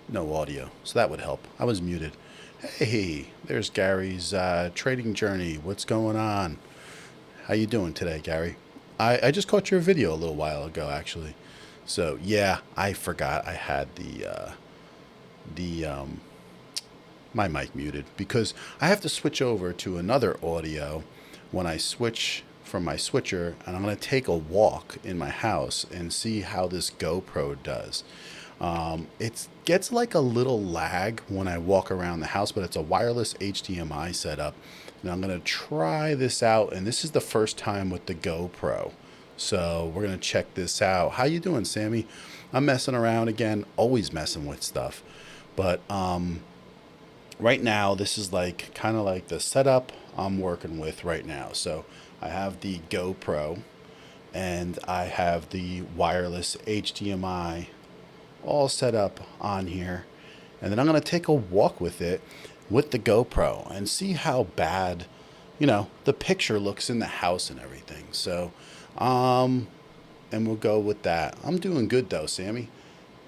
no audio, so that would help. I was muted. Hey, there's Gary's trading journey. What's going on? How you doing today, Gary? I just caught your video a little while ago, actually. So yeah, I forgot I had the my mic muted because I have to switch over to another audio when I switch from my switcher, and I'm going to take a walk in my house and see how this GoPro does. It gets like a little lag when I walk around the house, but it's a wireless HDMI setup. And I'm going to try this out, and this is the first time with the GoPro. So we're going to check this out. How you doing, Sammy? I'm messing around again, always messing with stuff. But right now, this is like kind of like the setup I'm working with right now. So I have the GoPro and I have the wireless HDMI all set up on here. And then I'm going to take a walk with it with the GoPro and see how bad, the picture looks in the house and everything. So, and we'll go with that. I'm doing good though, Sammy.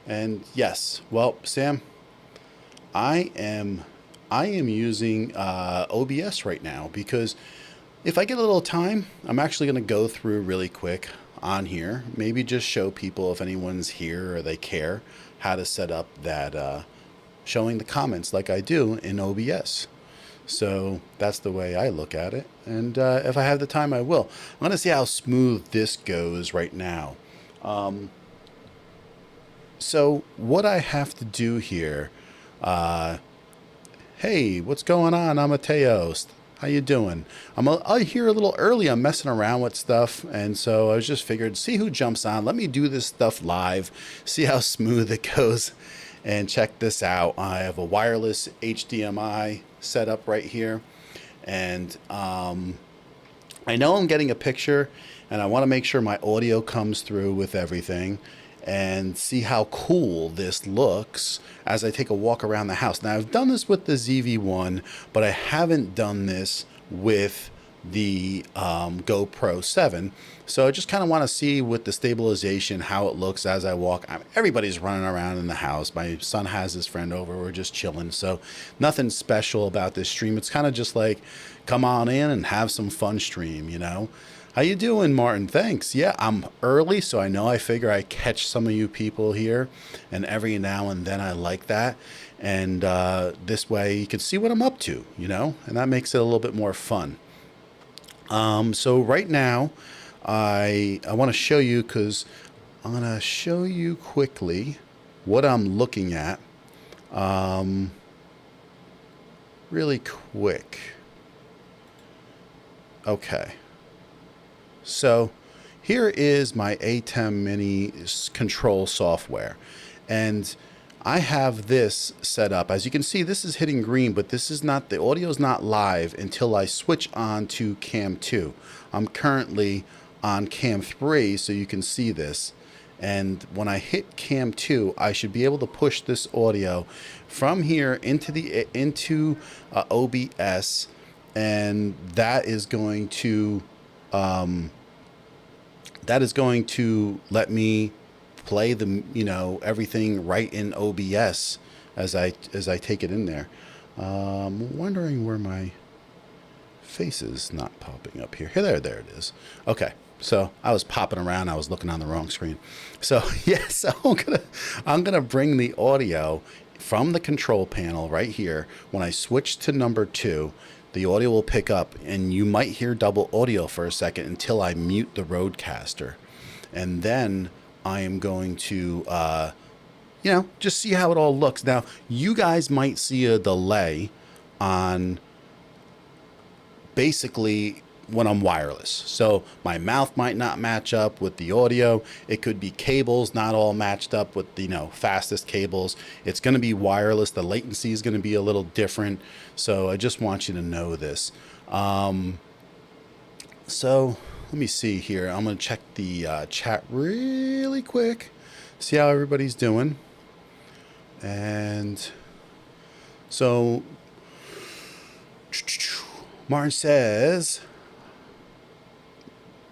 And yes, well, Sam, I am using OBS right now because if I get a little time, I'm actually going to go through really quick on here. Maybe just show people, if anyone's here or they care, how to set up that showing the comments like I do in OBS. So that's the way I look at it. And if I have the time, I will. I'm going to see how smooth this goes right now. So what I have to do here, hey, what's going on? I'm Mateos. How you doing? I'm here a little early. I'm messing around with stuff, and so I was just figured, see who jumps on. Let me do this stuff live, see how smooth it goes, and check this out. I have a wireless HDMI setup right here, and I know I'm getting a picture, and I want to make sure my audio comes through with everything, and see how cool this looks as I take a walk around the house. Now, I've done this with the ZV-1, but I haven't done this with the GoPro 7. So I just kind of want to see with the stabilization how it looks as I walk. Everybody's running around in the house. My son has his friend over. We're just chilling. So nothing special about this stream. It's kind of just like, come on in and have some fun stream, How you doing, Martin? Thanks. Yeah, I'm early, so I figure I catch some of you people here, and every now and then I like that. And this way you can see what I'm up to, and that makes it a little bit more fun. So right now, I want to show you, because I'm going to show you quickly what I'm looking at really quick. Okay. So here is my Atem mini control software, and I have this set up. As you can see, this is hitting green, but this is not, the audio is not live until I switch on to cam 2. I'm currently on cam 3, so you can see this. And when I hit cam 2, I should be able to push this audio from here into OBS, and that is going to let me play the everything right in OBS as I take it in there. I'm wondering where my face is not popping up here. There it is. Okay, so I was popping around. I was looking on the wrong screen. So yeah, so I'm gonna bring the audio from the control panel right here. When I switch to number 2, the audio will pick up, and you might hear double audio for a second until I mute the Rodecaster. And then I am going to, just see how it all looks. Now, you guys might see a delay on basically when I'm wireless. So my mouth might not match up with the audio. It could be cables not all matched up with the fastest cables. It's going to be wireless. The latency is going to be a little different. So I just want you to know this. So let me see here. I'm going to check the chat really quick, see how everybody's doing. And so Martin says,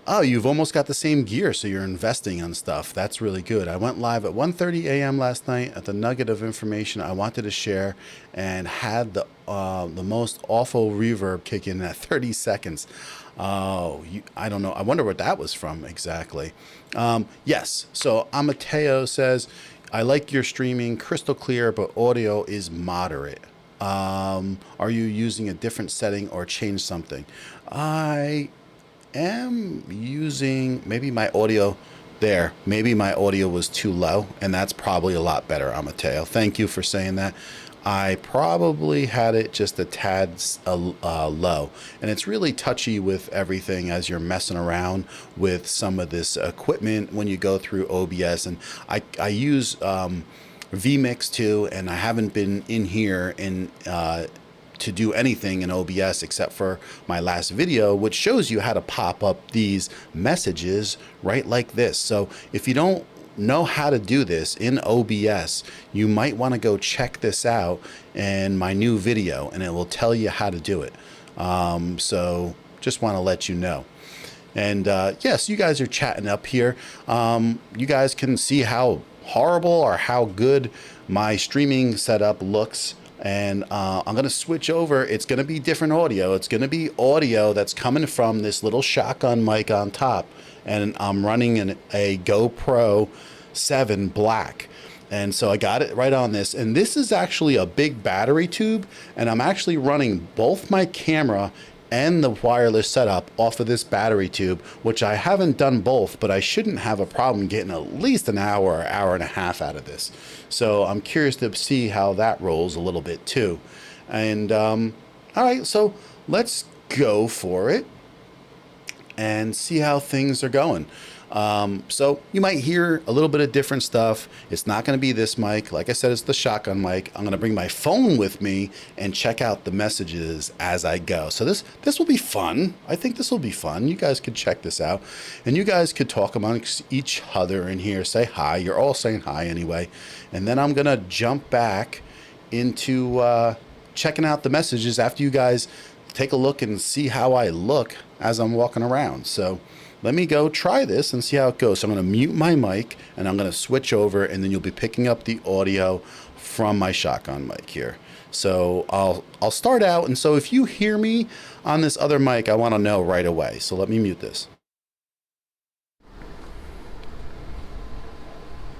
Oh, you've almost got the same gear, so you're investing on stuff. That's really good. I went live at 1:30 a.m. last night at the nugget of information I wanted to share, and had the most awful reverb kick in at 30 seconds. Oh, I don't know. I wonder what that was from exactly. Yes. So Amateo says, I like your streaming crystal clear, but audio is moderate. Are you using a different setting or change something? I am using maybe my audio there. Maybe my audio was too low, and that's probably a lot better, Amateo. Thank you for saying that. I probably had it just a tad low, and it's really touchy with everything as you're messing around with some of this equipment when you go through OBS. And I use vMix too, and I haven't been in here in to do anything in OBS except for my last video, which shows you how to pop up these messages right like this. So if you don't know how to do this in OBS, you might want to go check this out in my new video, and it will tell you how to do it. So just want to let you know. And yes, you guys are chatting up here. You guys can see how horrible or how good my streaming setup looks. And I'm going to switch over. It's going to be different audio. It's going to be audio that's coming from this little shotgun mic on top. And I'm running a GoPro 7 Black. And so I got it right on this. And this is actually a big battery tube. And I'm actually running both my camera and the wireless setup off of this battery tube, which I haven't done both, but I shouldn't have a problem getting at least an hour or hour and a half out of this. So I'm curious to see how that rolls a little bit too. And all right, so let's go for it and see how things are going. So you might hear a little bit of different stuff. It's not going to be this mic. Like I said, it's the shotgun mic. I'm going to bring my phone with me and check out the messages as I go. So this will be fun. I think this will be fun. You guys could check this out, and you guys could talk amongst each other in here. Say hi. You're all saying hi anyway. And then I'm going to jump back into checking out the messages after you guys take a look and see how I look as I'm walking around. So let me go try this and see how it goes. So I'm going to mute my mic, and I'm going to switch over, and then you'll be picking up the audio from my shotgun mic here. So I'll start out, and so if you hear me on this other mic, I want to know right away. So let me mute this.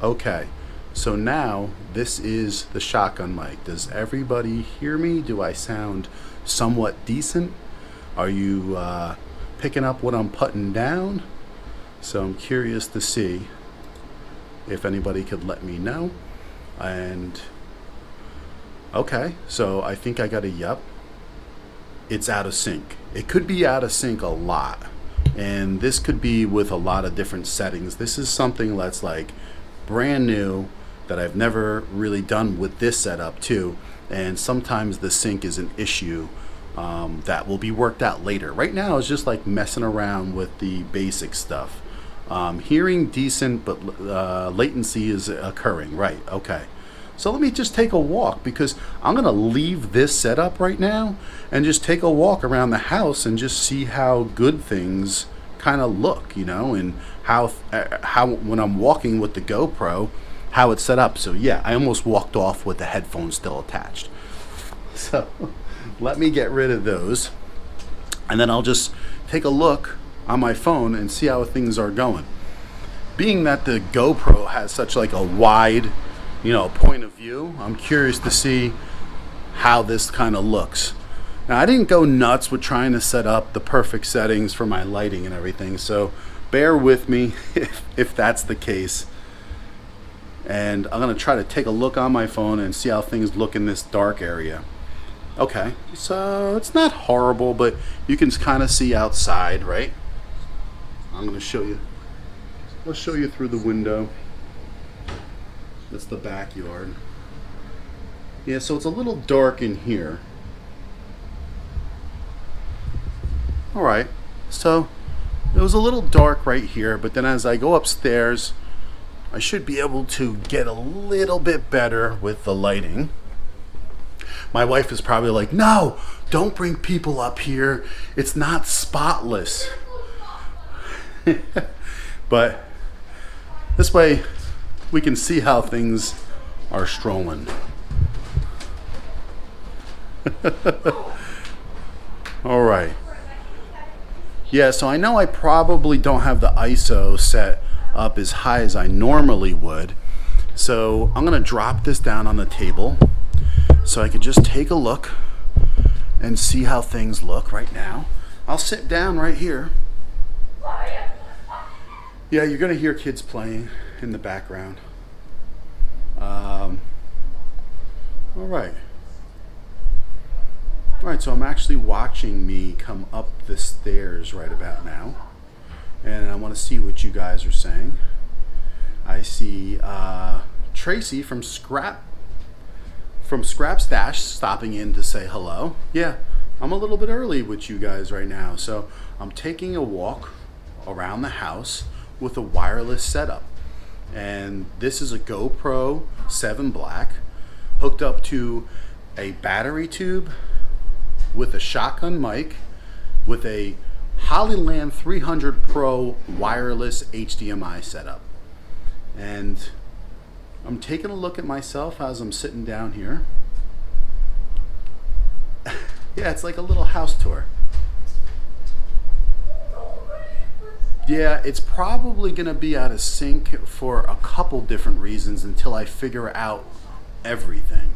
Okay, so now this is the shotgun mic. Does everybody hear me? Do I sound somewhat decent? Are you picking up what I'm putting down? So I'm curious to see if anybody could let me know. And okay, so I think I got a yup. It's out of sync. It could be out of sync a lot, and this could be with a lot of different settings. This is something that's like brand new that I've never really done with this setup too, and sometimes the sync is an issue. That will be worked out later. Right now it's just like messing around with the basic stuff. Hearing decent, but latency is occurring. Right, okay. So let me just take a walk, because I'm gonna leave this setup right now and just take a walk around the house and just see how good things kind of look, you know, and how when I'm walking with the GoPro, how it's set up. So yeah, I almost walked off with the headphones still attached. So let me get rid of those, and then I'll just take a look on my phone and see how things are going. Being that the GoPro has such like a wide, you know, point of view, I'm curious to see how this kind of looks. Now, I didn't go nuts with trying to set up the perfect settings for my lighting and everything, so bear with me if that's the case. And I'm gonna try to take a look on my phone and see how things look in this dark area. Okay, so it's not horrible, but you can kind of see outside, right? I'm going to show you. Let's show you through the window. That's the backyard. Yeah, so it's a little dark in here. All right, so it was a little dark right here, but then as I go upstairs, I should be able to get a little bit better with the lighting. My wife is probably like, no, don't bring people up here. It's not spotless. But this way we can see how things are strolling. All right. Yeah, so I know I probably don't have the ISO set up as high as I normally would. So I'm gonna drop this down on the table so I can just take a look and see how things look right now. I'll sit down right here. Yeah, you're gonna hear kids playing in the background. All right. All right, so I'm actually watching me come up the stairs right about now, and I want to see what you guys are saying. I see Tracy from Scrap Stash stopping in to say hello. Yeah, I'm a little bit early with you guys right now, so I'm taking a walk around the house with a wireless setup, and this is a GoPro 7 Black hooked up to a battery tube with a shotgun mic with a Hollyland 300 Pro wireless HDMI setup. And I'm taking a look at myself as I'm sitting down here. Yeah, it's like a little house tour. Yeah, it's probably gonna be out of sync for a couple different reasons until I figure out everything.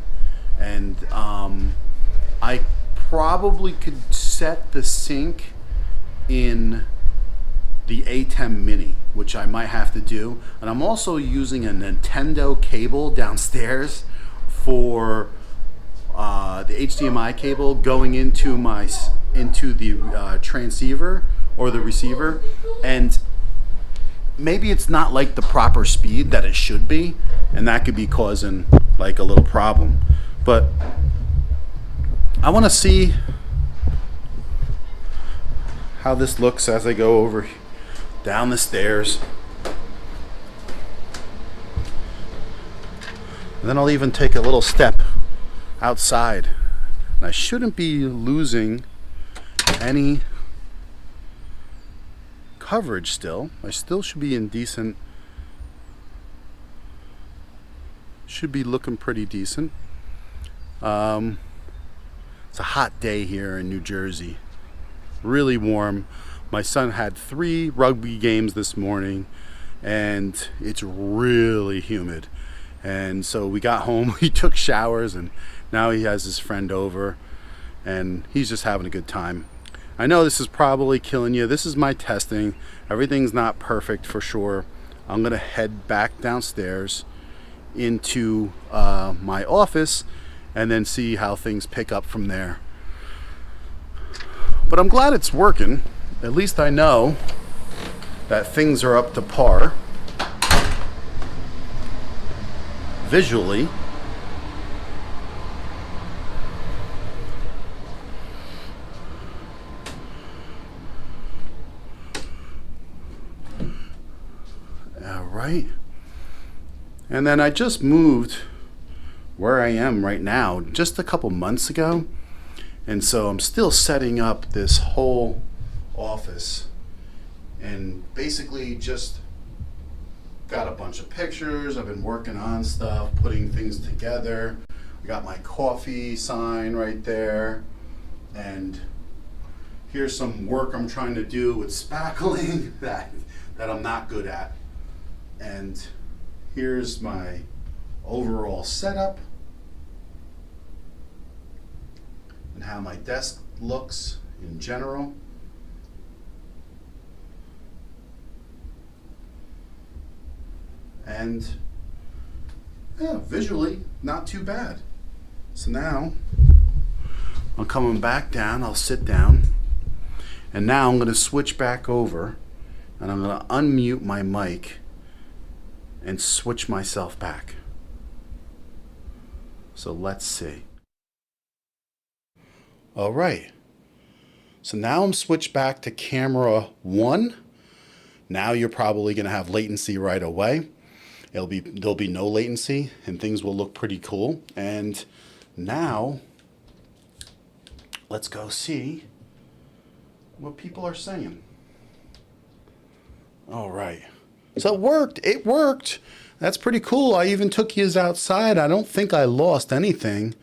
And I probably could set the sync in the Atem Mini, which I might have to do. And I'm also using a Nintendo cable downstairs for the HDMI cable going into the transceiver or the receiver, and maybe it's not like the proper speed that it should be, and that could be causing like a little problem. But I want to see how this looks as I go over down the stairs. And then I'll even take a little step outside. And I shouldn't be losing any coverage still. I still should be in decent, should be looking pretty decent. It's a hot day here in New Jersey. Really warm. My son had 3 rugby games this morning, and it's really humid. And so we got home, we took showers, and now he has his friend over, and he's just having a good time. I know this is probably killing you. This is my testing. Everything's not perfect for sure. I'm gonna head back downstairs into my office and then see how things pick up from there. But I'm glad it's working. At least I know that things are up to par visually. All right. And then I just moved where I am right now just a couple months ago, and so I'm still setting up this whole office, and basically just got a bunch of pictures. I've been working on stuff, putting things together. I got my coffee sign right there, and here's some work I'm trying to do with spackling that I'm not good at. And here's my overall setup and how my desk looks in general. And yeah, visually not too bad. So now I'm coming back down, I'll sit down, and now I'm going to switch back over and I'm going to unmute my mic and switch myself back. So let's see. All right. So now I'm switched back to camera 1. Now you're probably going to have latency right away. There'll be no latency and things will look pretty cool. And now let's go see what people are saying. All right. So it worked. It worked. That's pretty cool. I even took his outside. I don't think I lost anything.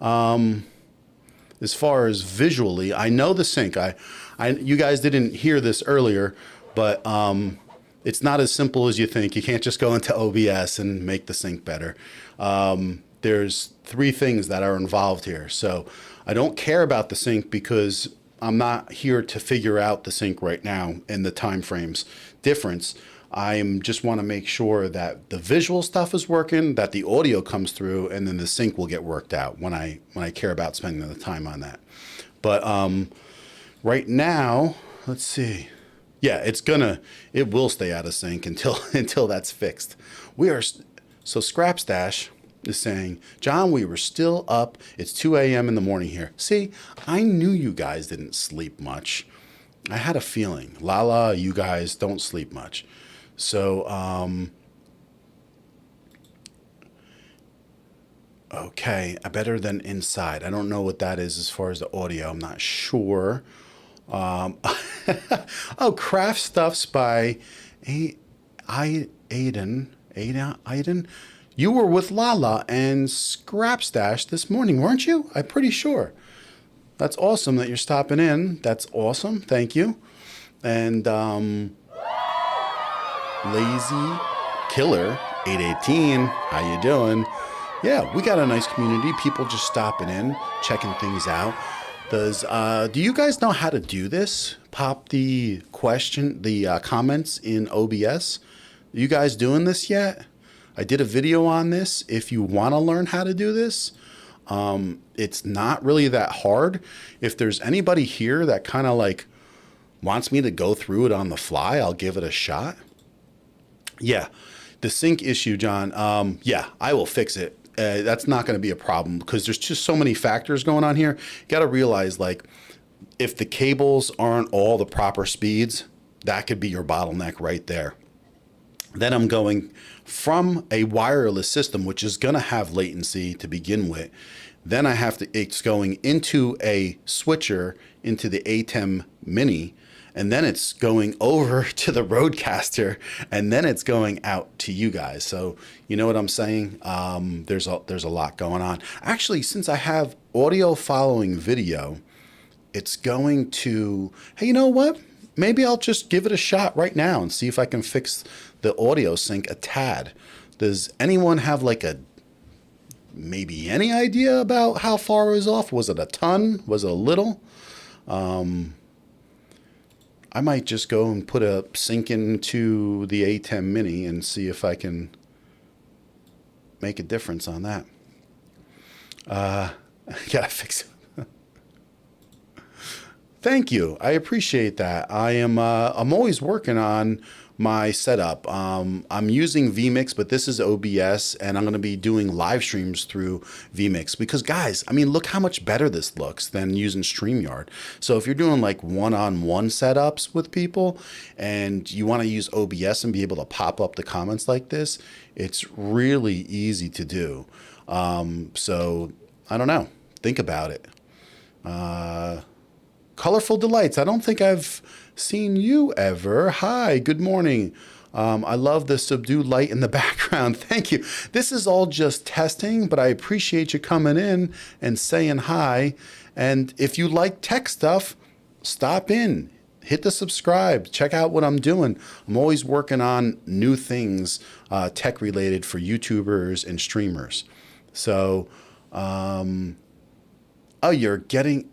As far as visually, I know the sync. You guys didn't hear this earlier, but it's not as simple as you think. You can't just go into OBS and make the sync better. There's 3 things that are involved here. So I don't care about the sync because I'm not here to figure out the sync right now and the time frames difference. I just want to make sure that the visual stuff is working, that the audio comes through, and then the sync will get worked out when I care about spending the time on that. But right now, let's see. Yeah, it will stay out of sync until that's fixed. So Scrap Stash is saying, John, we were still up. It's 2 a.m. in the morning here. See, I knew you guys didn't sleep much. I had a feeling. Lala, you guys don't sleep much. So, okay, better than inside. I don't know what that is as far as the audio. I'm not sure. Oh, Craft Stuffs by Aiden. You were with Lala and Scrap Stash this morning, weren't you? I'm pretty sure. That's awesome that you're stopping in. That's awesome. Thank you. And Lazy Killer 818. How you doing? Yeah, we got a nice community. People just stopping in, checking things out. Do you guys know how to do this? Pop the comments in OBS. Are you guys doing this yet? I did a video on this. If you want to learn how to do this, it's not really that hard. If there's anybody here that kind of like wants me to go through it on the fly, I'll give it a shot. Yeah, the sync issue, John. Yeah, I will fix it. That's not going to be a problem because there's just so many factors going on here. You got to realize, like, if the cables aren't all the proper speeds, that could be your bottleneck right there. Then I'm going from a wireless system, which is going to have latency to begin with. Then it's going into a switcher into the Atem Mini, and then it's going over to the Rodecaster, and then it's going out to you guys. So you know what I'm saying? There's a lot going on. Actually, since I have audio following video, it's going to, hey, you know what? Maybe I'll just give it a shot right now and see if I can fix the audio sync a tad. Does anyone have like maybe any idea about how far it was off? Was it a ton? Was it a little? I might just go and put a sync into the Atem Mini and see if I can make a difference on that. Gotta fix it. Thank you. I appreciate that. I'm always working on my setup. I'm using vMix, but this is OBS, and I'm going to be doing live streams through vMix because, guys, I mean, look how much better this looks than using StreamYard. So if you're doing like one-on-one setups with people and you want to use OBS and be able to pop up the comments like this, it's really easy to do. So I don't know. Think about it. Colorful Delights. I don't think I've seen you ever. Hi, good morning. I love the subdued light in the background. Thank you. This is all just testing, but I appreciate you coming in and saying hi. And if you like tech stuff, stop in, hit the subscribe, check out what I'm doing. I'm always working on new things, tech related for YouTubers and streamers. So, oh, you're getting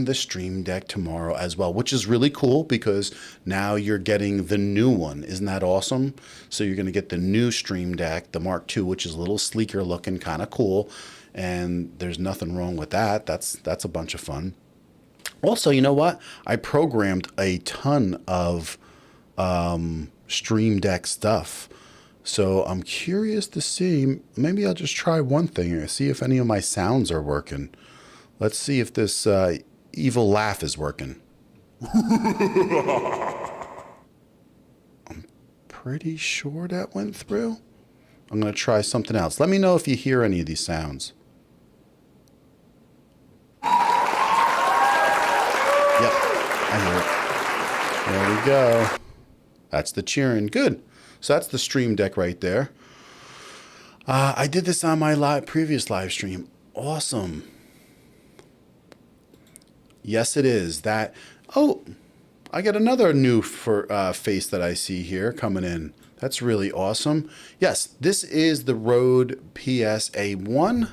the Stream Deck tomorrow as well, which is really cool because now you're getting the new one. Isn't that awesome? So you're going to get the new Stream Deck, the Mark II, which is a little sleeker looking, kind of cool. And there's nothing wrong with that. That's a bunch of fun. Also, you know what? I programmed a ton of Stream Deck stuff. So I'm curious to see, maybe I'll just try one thing and see if any of my sounds are working. Let's see if this evil laugh is working. I'm pretty sure that went through. I'm going to try something else. Let me know if you hear any of these sounds. Yep, I hear it. There we go. That's the cheering. Good. So that's the stream deck right there. I did this on my previous live stream. Awesome. Yes, it is. That. Oh, I got another new face that I see here coming in. That's really awesome. Yes, this is the Rode PSA1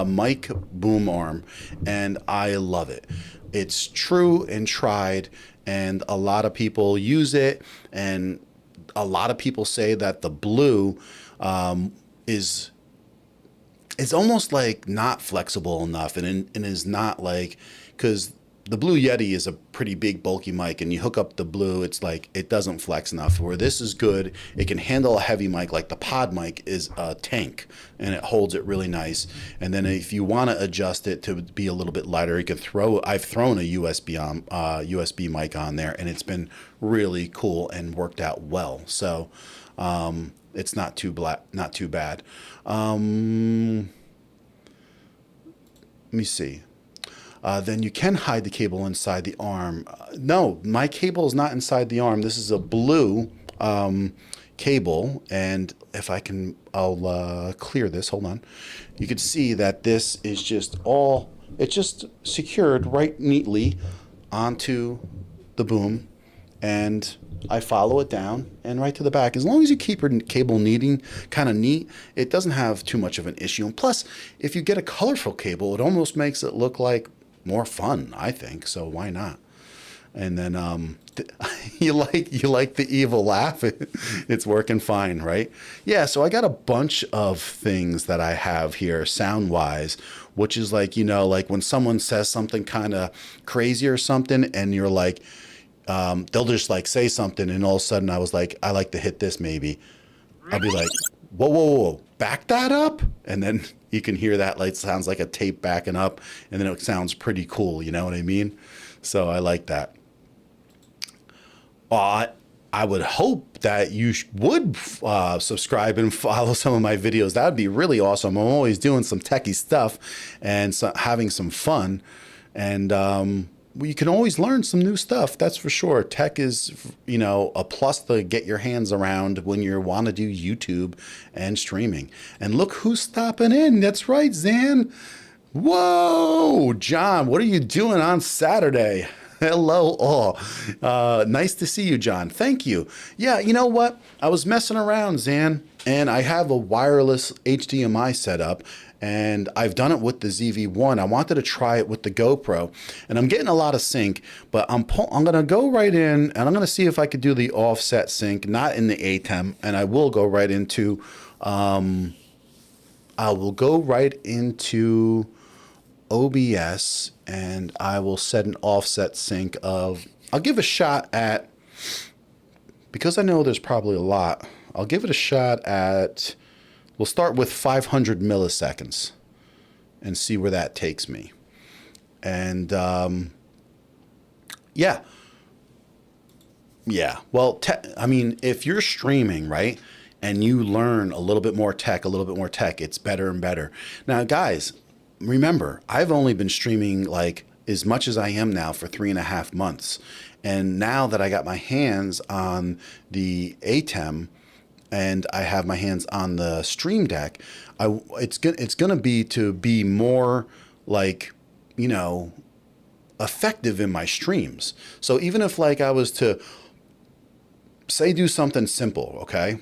mic boom arm, and I love it. It's true and tried, and a lot of people use it, and a lot of people say that the blue is almost like not flexible enough, and is not like, because the Blue Yeti is a pretty big bulky mic, and you hook up the Blue, it's like it doesn't flex enough. Where this is good, it can handle a heavy mic, like the pod mic is a tank, and it holds it really nice. And then if you want to adjust it to be a little bit lighter, you can I've thrown a USB mic on there, and it's been really cool and worked out well. So it's not too bad. Let me see. Then you can hide the cable inside the arm. No, my cable is not inside the arm. This is a blue cable, and if I can, I'll clear this. Hold on. You can see that this is it's just secured right neatly onto the boom, and I follow it down and right to the back. As long as you keep your cable kind of neat, it doesn't have too much of an issue. And plus, if you get a colorful cable, it almost makes it look like more fun, I think. So why not? And then you like the evil laugh. It's working fine, right? Yeah, so I got a bunch of things that I have here sound wise, which is like, like when someone says something kind of crazy or something, and you're like, they'll just like say something, and all of a sudden I was like, I like to hit this maybe. I'll be like, whoa, back that up. And then you can hear that, like, sounds like a tape backing up, and then it sounds pretty cool. You know what I mean? So I like that. I would hope that you would subscribe and follow some of my videos. That would be really awesome. I'm always doing some techie stuff and having some fun. And you can always learn some new stuff, that's for sure. Tech is, a plus to get your hands around when you want to do YouTube and streaming. And look who's stopping in. That's right, Zan. Whoa, John, what are you doing on Saturday? Hello, all. Nice to see you, John. Thank you. Yeah, you know what? I was messing around, Zan, and I have a wireless HDMI setup, and I've done it with the ZV-1. I wanted to try it with the GoPro, and I'm getting a lot of sync, but I'm going to go right in, and I'm going to see if I could do the offset sync, not in the Atem, and I will go right into, OBS, and I will set an offset sync of, I'll give a shot at, because I know there's probably a lot, I'll give it a shot at, we'll start with 500 milliseconds and see where that takes me. And yeah. Well, I mean, if you're streaming, right, and you learn a little bit more tech, it's better and better. Now, guys, remember, I've only been streaming like as much as I am now for 3.5 months. And now that I got my hands on the Atem and I have my hands on the Stream Deck, it's going to be more like, effective in my streams. So even if like I was to say do something simple, okay?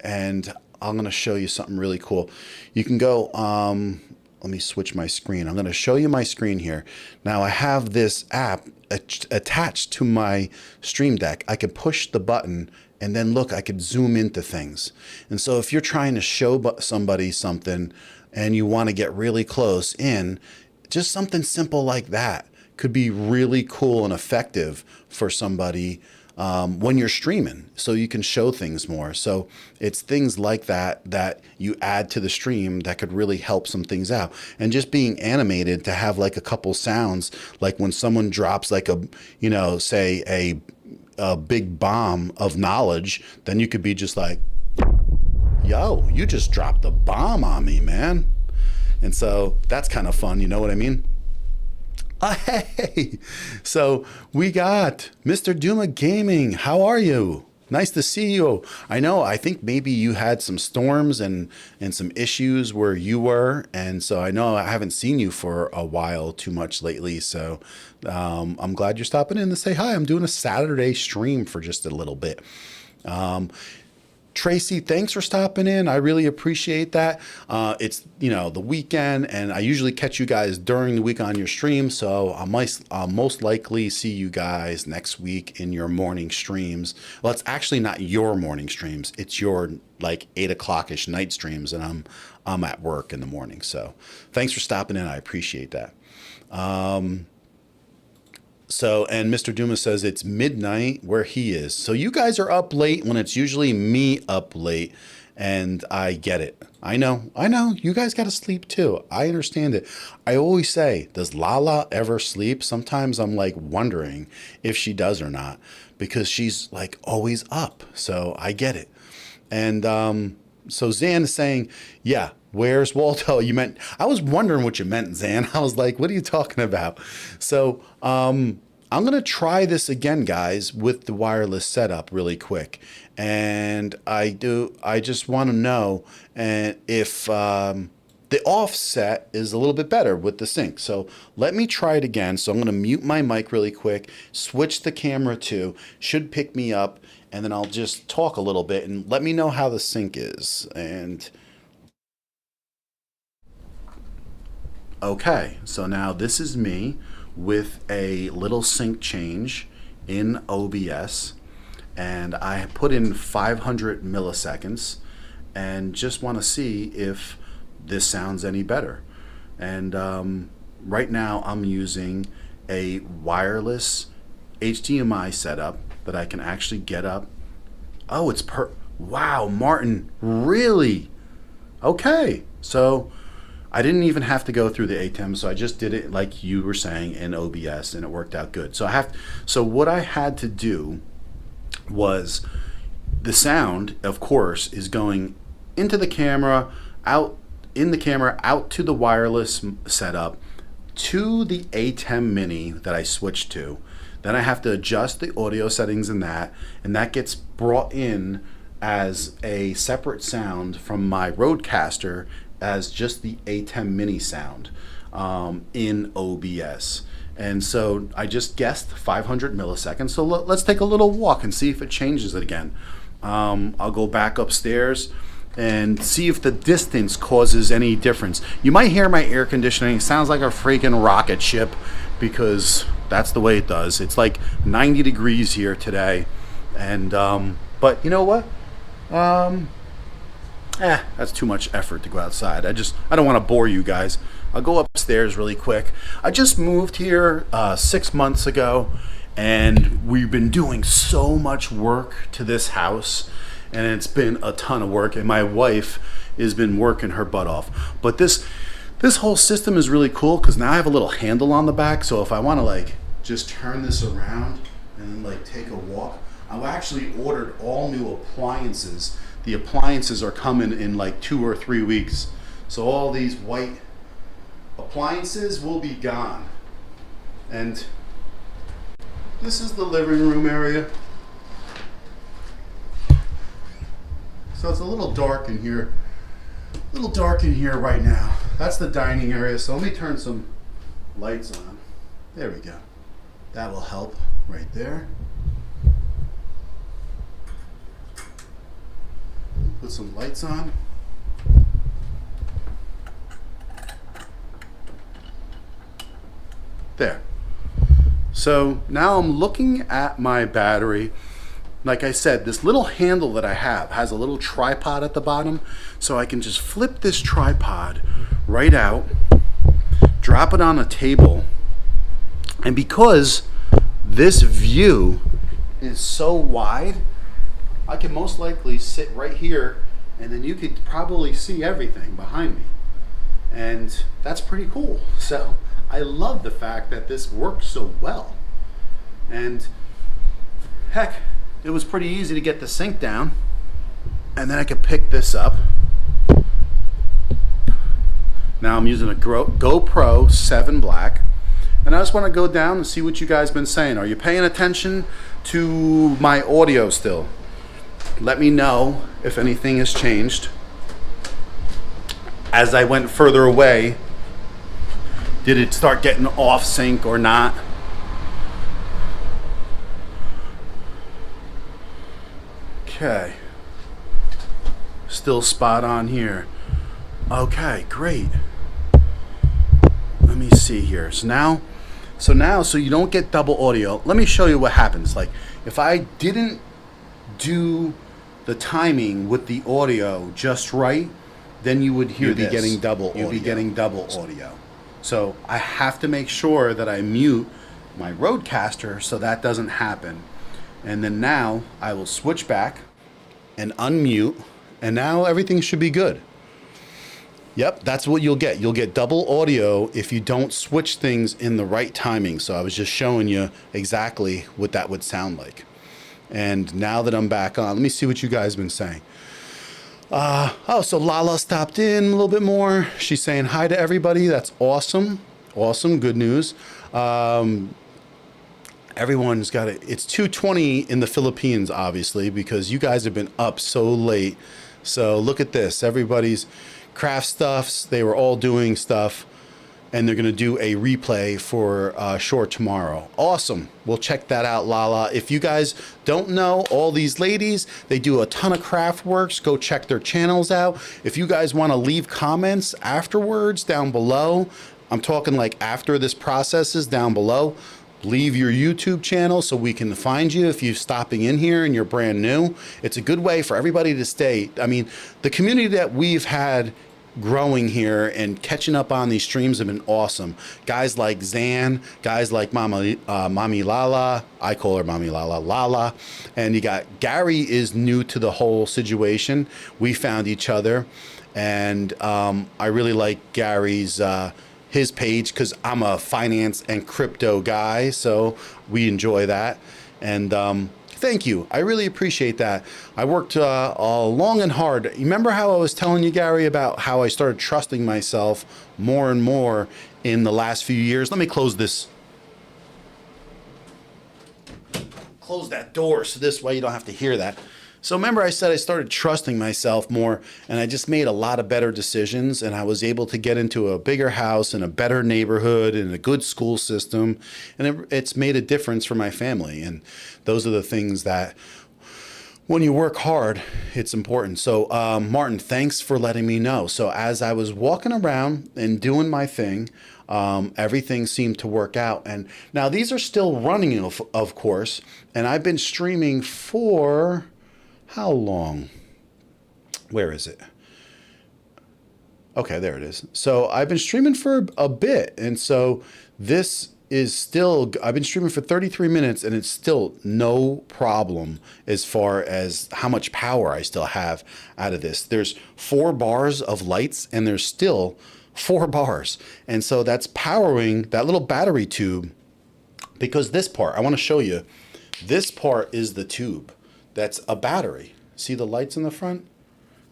And I'm going to show you something really cool. You can go, let me switch my screen. I'm going to show you my screen here. Now I have this app attached to my Stream Deck. I can push the button, and then look, I could zoom into things. And so if you're trying to show somebody something and you want to get really close in, just something simple like that could be really cool and effective for somebody when you're streaming, so you can show things more. So it's things like that you add to the stream that could really help some things out. And just being animated to have like a couple sounds, like when someone drops like a, say a big bomb of knowledge, then you could be just like, yo, you just dropped a bomb on me, man. And so that's kind of fun, you know what I mean? Hey, so we got Mr. Duma Gaming. How are you? Nice to see you. I know, I think maybe you had some storms and some issues where you were. And so I know I haven't seen you for a while too much lately. So I'm glad you're stopping in to say hi. I'm doing a Saturday stream for just a little bit. Um, Tracy, thanks for stopping in. I really appreciate that. It's the weekend, and I usually catch you guys during the week on your stream, so I'll most likely see you guys next week in your morning streams. Well, it's actually not your morning streams; it's your like 8 o'clock-ish night streams, and I'm at work in the morning. So, thanks for stopping in. I appreciate that. So, and Mr. Duma says it's midnight where he is. So you guys are up late when it's usually me up late, and I get it. I know. You guys got to sleep too. I understand it. I always say, does Lala ever sleep? Sometimes I'm like wondering if she does or not, because she's like always up. So I get it. And so Zan is saying, yeah, where's Waldo? I was wondering what you meant, Zan. I was like, what are you talking about? So I'm going to try this again, guys, with the wireless setup really quick. And I just want to know if the offset is a little bit better with the sync. So let me try it again. So I'm going to mute my mic really quick, switch the camera to, should pick me up, and then I'll just talk a little bit and let me know how the sync is. And okay, so now this is me with a little sync change in OBS, and I put in 500 milliseconds and just want to see if this sounds any better. And right now I'm using a wireless HDMI setup that I can actually get up. Oh, wow, Martin, really? Okay, so I didn't even have to go through the Atem, so I just did it like you were saying in OBS, and it worked out good. So what I had to do was, the sound, of course, is going into the camera, out to the wireless setup, to the Atem Mini that I switched to. Then I have to adjust the audio settings in that, and that gets brought in as a separate sound from my Rodecaster as just the Atem Mini sound in OBS. And so I just guessed 500 milliseconds. So let's take a little walk and see if it changes it again. I'll go back upstairs and see if the distance causes any difference. You might hear my air conditioning. It sounds like a freaking rocket ship, because that's the way it does. It's like 90 degrees here today. And but you know what? That's too much effort to go outside. I don't want to bore you guys. I'll go upstairs really quick. I just moved here 6 months ago, and we've been doing so much work to this house, and it's been a ton of work, and my wife has been working her butt off. But this whole system is really cool, because now I have a little handle on the back, so if I want to like just turn this around and then like take a walk, I've actually ordered all new appliances. The appliances are coming in like 2 or 3 weeks. So all these white appliances will be gone. And this is the living room area. So it's a little dark in here. Right now. That's the dining area. So let me turn some lights on. There we go. That will help right there. Put some lights on. There. So now I'm looking at my battery. Like I said, this little handle that I have has a little tripod at the bottom, so I can just flip this tripod right out, drop it on a table, and because this view is so wide, I can most likely sit right here, and then you could probably see everything behind me. And that's pretty cool. So I love the fact that this works so well. And heck, it was pretty easy to get the sync down, and then I could pick this up. Now I'm using a GoPro 7 Black, and I just want to go down and see what you guys been saying. Are you paying attention to my audio still? let me know if anything has changed. As I went further away, did it start getting off sync or not? Okay. Still spot on here. Okay, great. Let me see here. So you don't get double audio. Let me show you what happens. Like if I didn't do the timing with the audio just right, then you would hear this. You'd be getting double audio. You'd be getting double audio. So I have to make sure that I mute my Rodecaster so that doesn't happen. And then now I will switch back and unmute, and now everything should be good. Yep, that's what you'll get. You'll get double audio if you don't switch things in the right timing. So I was just showing you exactly what that would sound like. And now that I'm back on, let me see what you guys have been saying. So Lala stopped in a little bit more. She's saying hi to everybody. That's awesome. Awesome. Good news. Everyone's got it. It's 2:20 in the Philippines, obviously, because you guys have been up so late. So look at this. Everybody's craft stuffs. They were all doing stuff, and they're going to do a replay for Shore tomorrow. Awesome. We'll check that out, Lala. If you guys don't know, all these ladies, they do a ton of craft works. Go check their channels out. If you guys want to leave comments afterwards down below, I'm talking like after this process is down below, leave your YouTube channel so we can find you if you're stopping in here and you're brand new. It's a good way for everybody to stay. I mean, the community that we've had growing here and catching up on these streams have been awesome. Guys like Zan, guys like Mommy Lala, I call her Mommy Lala, and you got Gary is new to the whole situation. We found each other, and I really like Gary's his page because I'm a finance and crypto guy, so we enjoy that. And thank you. I really appreciate that. I worked long and hard. You remember how I was telling you, Gary, about how I started trusting myself more and more in the last few years? Let me close this. Close that door so this way you don't have to hear that. So remember I said I started trusting myself more, and I just made a lot of better decisions, and I was able to get into a bigger house and a better neighborhood and a good school system, and it's made a difference for my family. And those are the things that when you work hard, it's important. So Martin, thanks for letting me know. So as I was walking around and doing my thing, everything seemed to work out. And now these are still running, of course, and I've been streaming for how long? Where is it? Okay, there it is. So I've been streaming for a bit. And so this is still, I've been streaming for 33 minutes and it's still no problem as far as how much power I still have out of this. There's 4 bars of lights and there's still 4 bars. And so that's powering that little battery tube, because this part, I want to show you, this part is the tube. That's a battery. See the lights in the front?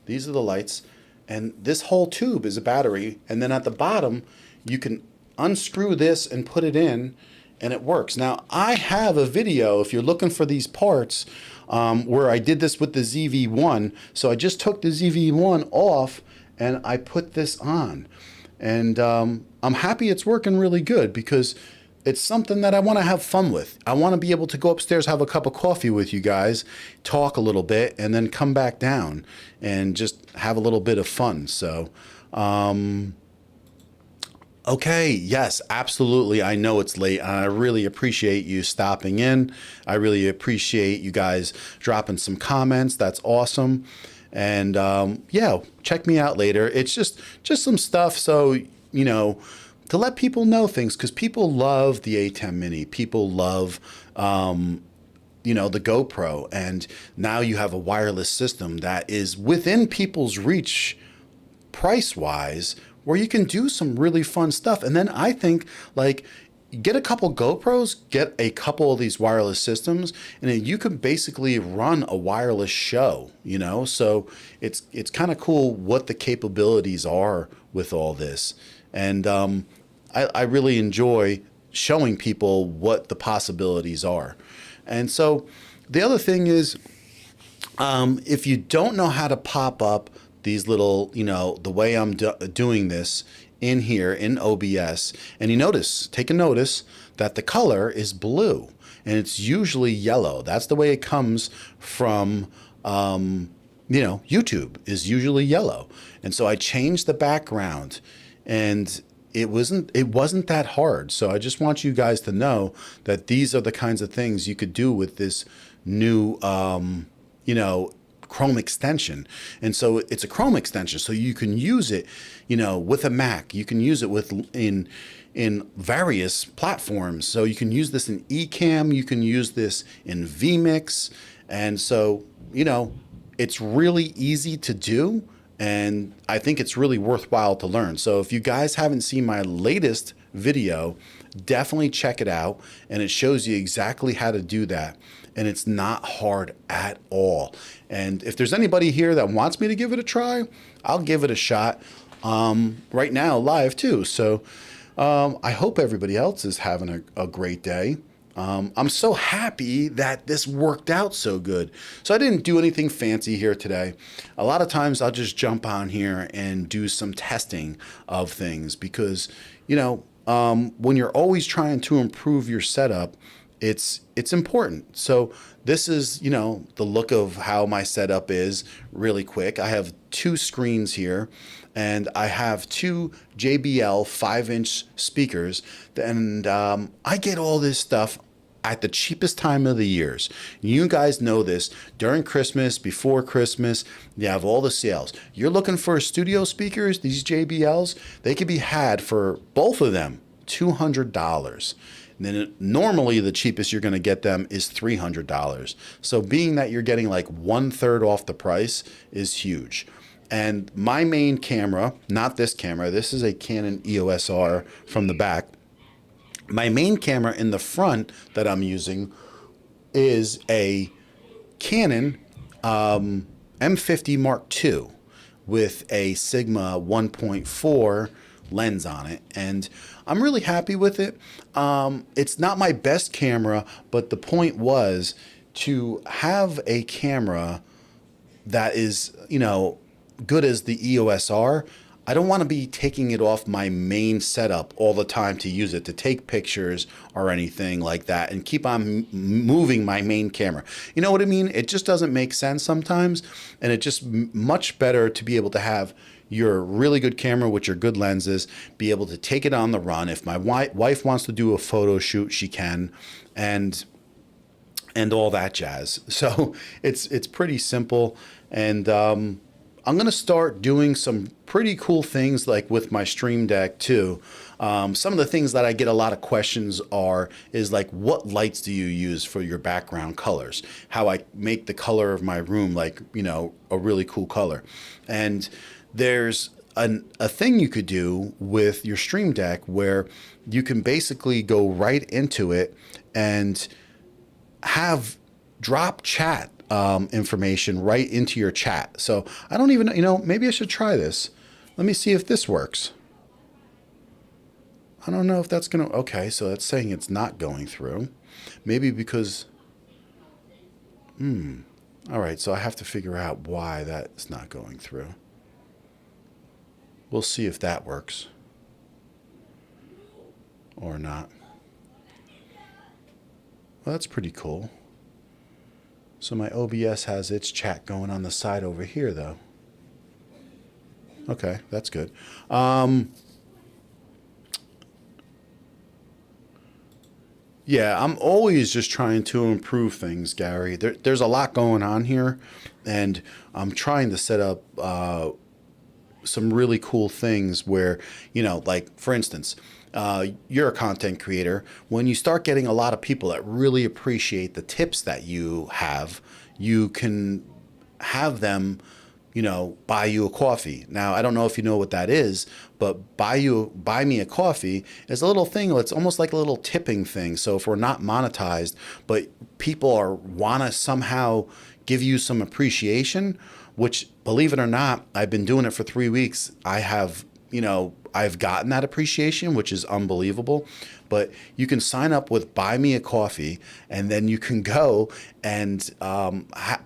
These are the lights. And this whole tube is a battery. And then at the bottom, you can unscrew this and put it in, and it works. Now, I have a video, if you're looking for these parts, where I did this with the ZV-1. So I just took the ZV-1 off, and I put this on. And I'm happy it's working really good, because it's something that I want to have fun with. I want to be able to go upstairs, have a cup of coffee with you guys, talk a little bit, and then come back down and just have a little bit of fun. So, okay, yes, absolutely. I know it's late, and I really appreciate you stopping in. I really appreciate you guys dropping some comments. That's awesome. And yeah, check me out later. It's just some stuff, so, you know, to let people know things, because people love the Atem Mini. People love, you know, the GoPro. And now you have a wireless system that is within people's reach price-wise, where you can do some really fun stuff. And then I think, like, get a couple GoPros, get a couple of these wireless systems, and then you can basically run a wireless show, you know? So it's kind of cool what the capabilities are with all this. And I really enjoy showing people what the possibilities are. And so the other thing is, If you don't know how to pop up these little, the way I'm doing this in here in OBS, and take a notice that the color is blue and it's usually yellow. That's the way it comes from, YouTube is usually yellow. And so I changed the background, and it wasn't that hard. So I just want you guys to know that these are the kinds of things you could do with this new, Chrome extension. And so it's a Chrome extension, so you can use it, with a Mac. You can use it in various platforms. So you can use this in Ecamm, you can use this in vMix. And so, it's really easy to do, and I think it's really worthwhile to learn. So if you guys haven't seen my latest video, definitely check it out, and it shows you exactly how to do that. And it's not hard at all. And if there's anybody here that wants me to give it a try, I'll give it a shot right now live too. So I hope everybody else is having a great day. I'm so happy that this worked out so good. So I didn't do anything fancy here today. A lot of times I'll just jump on here and do some testing of things because, when you're always trying to improve your setup, it's important. So this is, the look of how my setup is really quick. I have 2 screens here, and I have 2 JBL 5-inch speakers, and I get all this stuff at the cheapest time of the years. You guys know this. During Christmas, before Christmas, you have all the sales. You're looking for studio speakers, these JBLs, they can be had for both of them $200. And then normally the cheapest you're going to get them is $300. So being that you're getting like 1/3 off the price is huge. And my main camera, not this camera, this is a Canon EOS R from the back. My main camera in the front that I'm using is a Canon M50 Mark II with a Sigma 1.4 lens on it, and I'm really happy with it. It's not my best camera, but the point was to have a camera that is, good as the EOS R. I don't want to be taking it off my main setup all the time to use it, to take pictures or anything like that, and keep on moving my main camera. You know what I mean? It just doesn't make sense sometimes, and it's just much better to be able to have your really good camera with your good lenses, be able to take it on the run. If my wife wants to do a photo shoot, she can, and all that jazz. So it's pretty simple, and I'm going to start doing some pretty cool things like with my Stream Deck too. Some of the things that I get a lot of questions is like, what lights do you use for your background colors? How I make the color of my room like, a really cool color. And there's a thing you could do with your Stream Deck where you can basically go right into it and have drop chat information right into your chat. So I don't even, maybe I should try this. Let me see if this works. I don't know if that's going to, okay, so that's saying it's not going through. Maybe because, all right, so I have to figure out why that's not going through. We'll see if that works or not. Well, that's pretty cool. So my OBS has its chat going on the side over here, though. Okay, that's good. Yeah, I'm always just trying to improve things, Gary. There's a lot going on here, and I'm trying to set up some really cool things where, like, for instance, you're a content creator. When you start getting a lot of people that really appreciate the tips that you have, you can have them, buy you a coffee. Now, I don't know if you know what that is, but buy me a coffee is a little thing. It's almost like a little tipping thing. So if we're not monetized, but people want to somehow give you some appreciation, which, believe it or not, I've been doing it for 3 weeks. I have I've gotten that appreciation, which is unbelievable. But you can sign up with Buy Me a Coffee, and then you can go and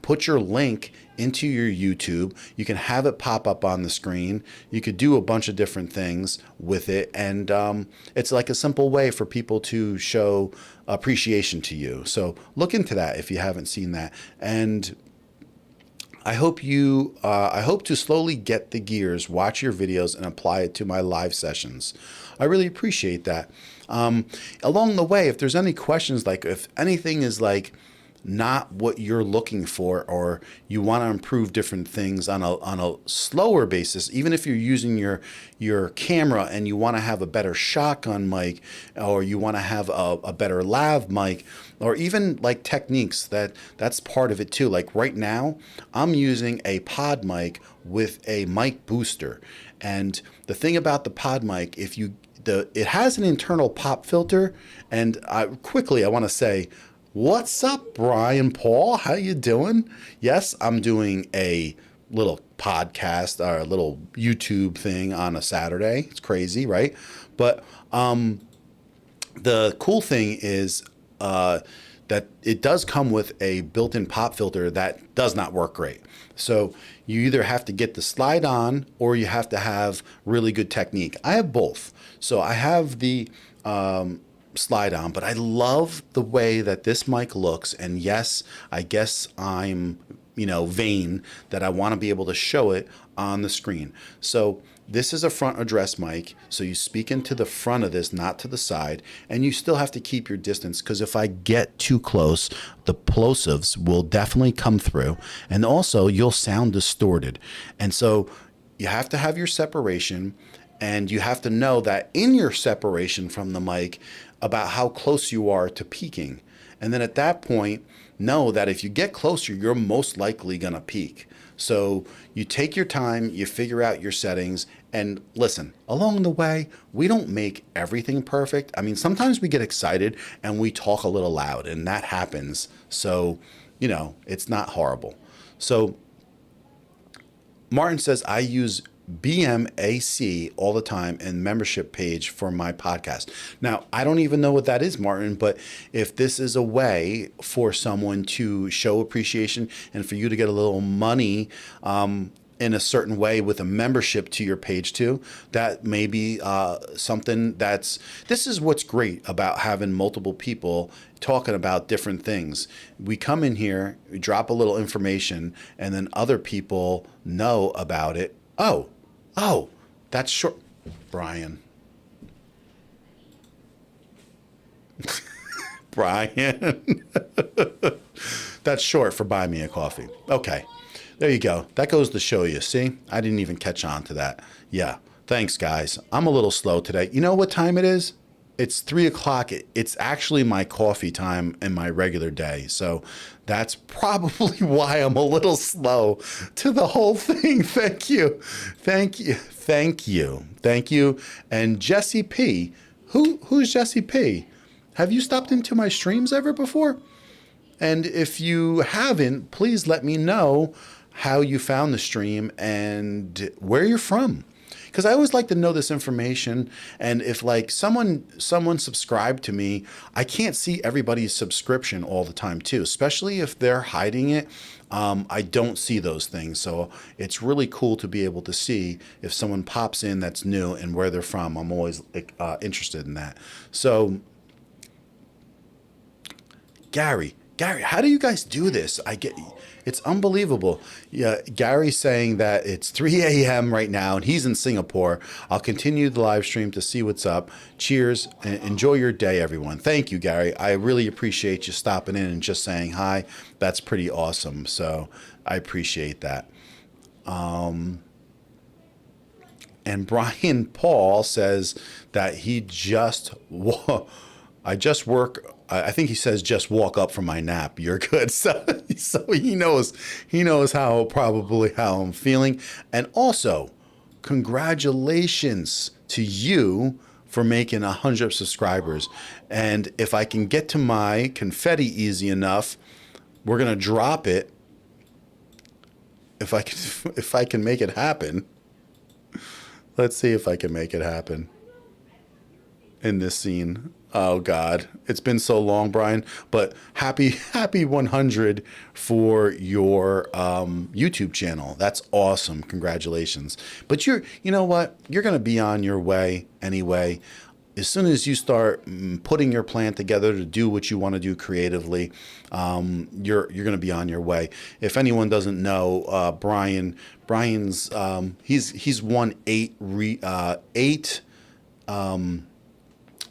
put your link into your YouTube. You can have it pop up on the screen. You could do a bunch of different things with it. And it's like a simple way for people to show appreciation to you. So look into that if you haven't seen that. And I hope to slowly get the gears, watch your videos, and apply it to my live sessions. I really appreciate that. Along the way, if there's any questions, like if anything is like not what you're looking for, or you want to improve different things on a slower basis, even if you're using your camera and you want to have a better shotgun mic, or you want to have a better lav mic, or even like techniques, that's part of it too. Like right now, I'm using a pod mic with a mic booster. And the thing about the pod mic, it has an internal pop filter. And I want to say, what's up, Brian Paul? How you doing? Yes, I'm doing a little podcast or a little YouTube thing on a Saturday. It's crazy, right? But the cool thing is that it does come with a built-in pop filter that does not work great. So you either have to get the slide on, or you have to have really good technique. I have both. So I have the slide on, but I love the way that this mic looks. And yes, I guess I'm vain that I want to be able to show it on the screen. So this is a front address mic, so you speak into the front of this, not to the side, and you still have to keep your distance, because if I get too close, the plosives will definitely come through, and also you'll sound distorted. And so you have to have your separation, and you have to know that in your separation from the mic about how close you are to peaking. And then at that point, know that if you get closer, you're most likely going to peak. So you take your time, you figure out your settings, and listen, along the way, we don't make everything perfect. I mean, sometimes we get excited and we talk a little loud, and that happens. So, it's not horrible. So Martin says, I use BMAC all the time and membership page for my podcast. Now, I don't even know what that is, Martin, but if this is a way for someone to show appreciation and for you to get a little money in a certain way with a membership to your page too, that may be something this is what's great about having multiple people talking about different things. We come in here, we drop a little information, and then other people know about it. Oh, that's short. Brian. Brian. That's short for Buy Me a Coffee. Okay. There you go. That goes to show you. See? I didn't even catch on to that. Yeah. Thanks, guys. I'm a little slow today. You know what time it is? It's 3 o'clock. It's actually my coffee time in my regular day. So that's probably why I'm a little slow to the whole thing. Thank you. Thank you. Thank you. Thank you. And Jesse P. Who's Jesse P? Have you stopped into my streams ever before? And if you haven't, please let me know how you found the stream and where you're from. Because I always like to know this information. And if like someone subscribed to me, I can't see everybody's subscription all the time too, especially if they're hiding it. I don't see those things. So it's really cool to be able to see if someone pops in that's new and where they're from. I'm always interested in that. So Gary, how do you guys do this? It's unbelievable. Yeah, Gary's saying that it's 3 a.m. right now and he's in Singapore. I'll continue the live stream to see what's up. Cheers and enjoy your day, everyone. Thank you, Gary. I really appreciate you stopping in and just saying hi. That's pretty awesome. So I appreciate that. And Brian Paul says that I think he says just walk up from my nap. You're good. So he knows how I'm feeling. And also, congratulations to you for making 100 subscribers. And if I can get to my confetti easy enough, we're gonna drop it. If I can make it happen. Let's see if I can make it happen in this scene. Oh God, it's been so long, Brian. But happy 100 for your YouTube channel. That's awesome. Congratulations. But you know what? You're gonna be on your way anyway. As soon as you start putting your plan together to do what you want to do creatively, you're going to be on your way. If anyone doesn't know, Brian's he's won eight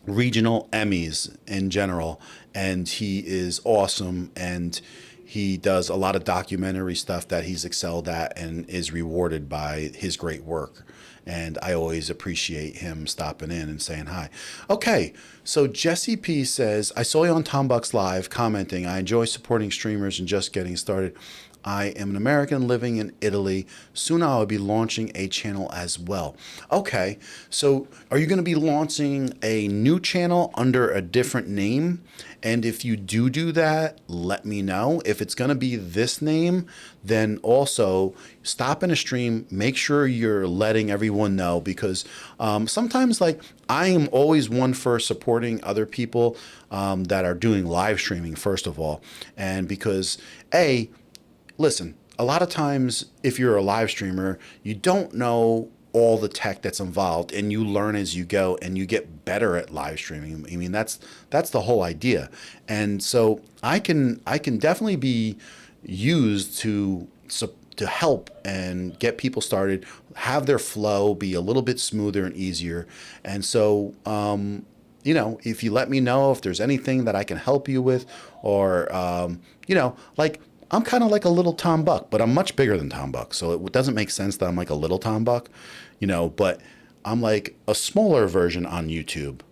regional Emmys in general, and he is awesome, and he does a lot of documentary stuff that he's excelled at and is rewarded by his great work. And I always appreciate him stopping in and saying hi. Okay, so Jesse P says, I saw you on Tom Buck's Live commenting, I enjoy supporting streamers and just getting started. I am an American living in Italy. Soon I will be launching a channel as well. Okay, so are you going to be launching a new channel under a different name? And if you do that, let me know. If it's going to be this name, then also stop in a stream. Make sure you're letting everyone know, because sometimes, like, I am always one for supporting other people that are doing live streaming, first of all. And because, listen, a lot of times if you're a live streamer, you don't know all the tech that's involved, and you learn as you go and you get better at live streaming. I mean, that's the whole idea. And so I can definitely be used to help and get people started, have their flow be a little bit smoother and easier. And so, you know, if you let me know if there's anything that I can help you with, or, you know, like, I'm kind of like a little Tom Buck, but I'm much bigger than Tom Buck. So it doesn't make sense that I'm like a little Tom Buck, you know, but I'm like a smaller version on YouTube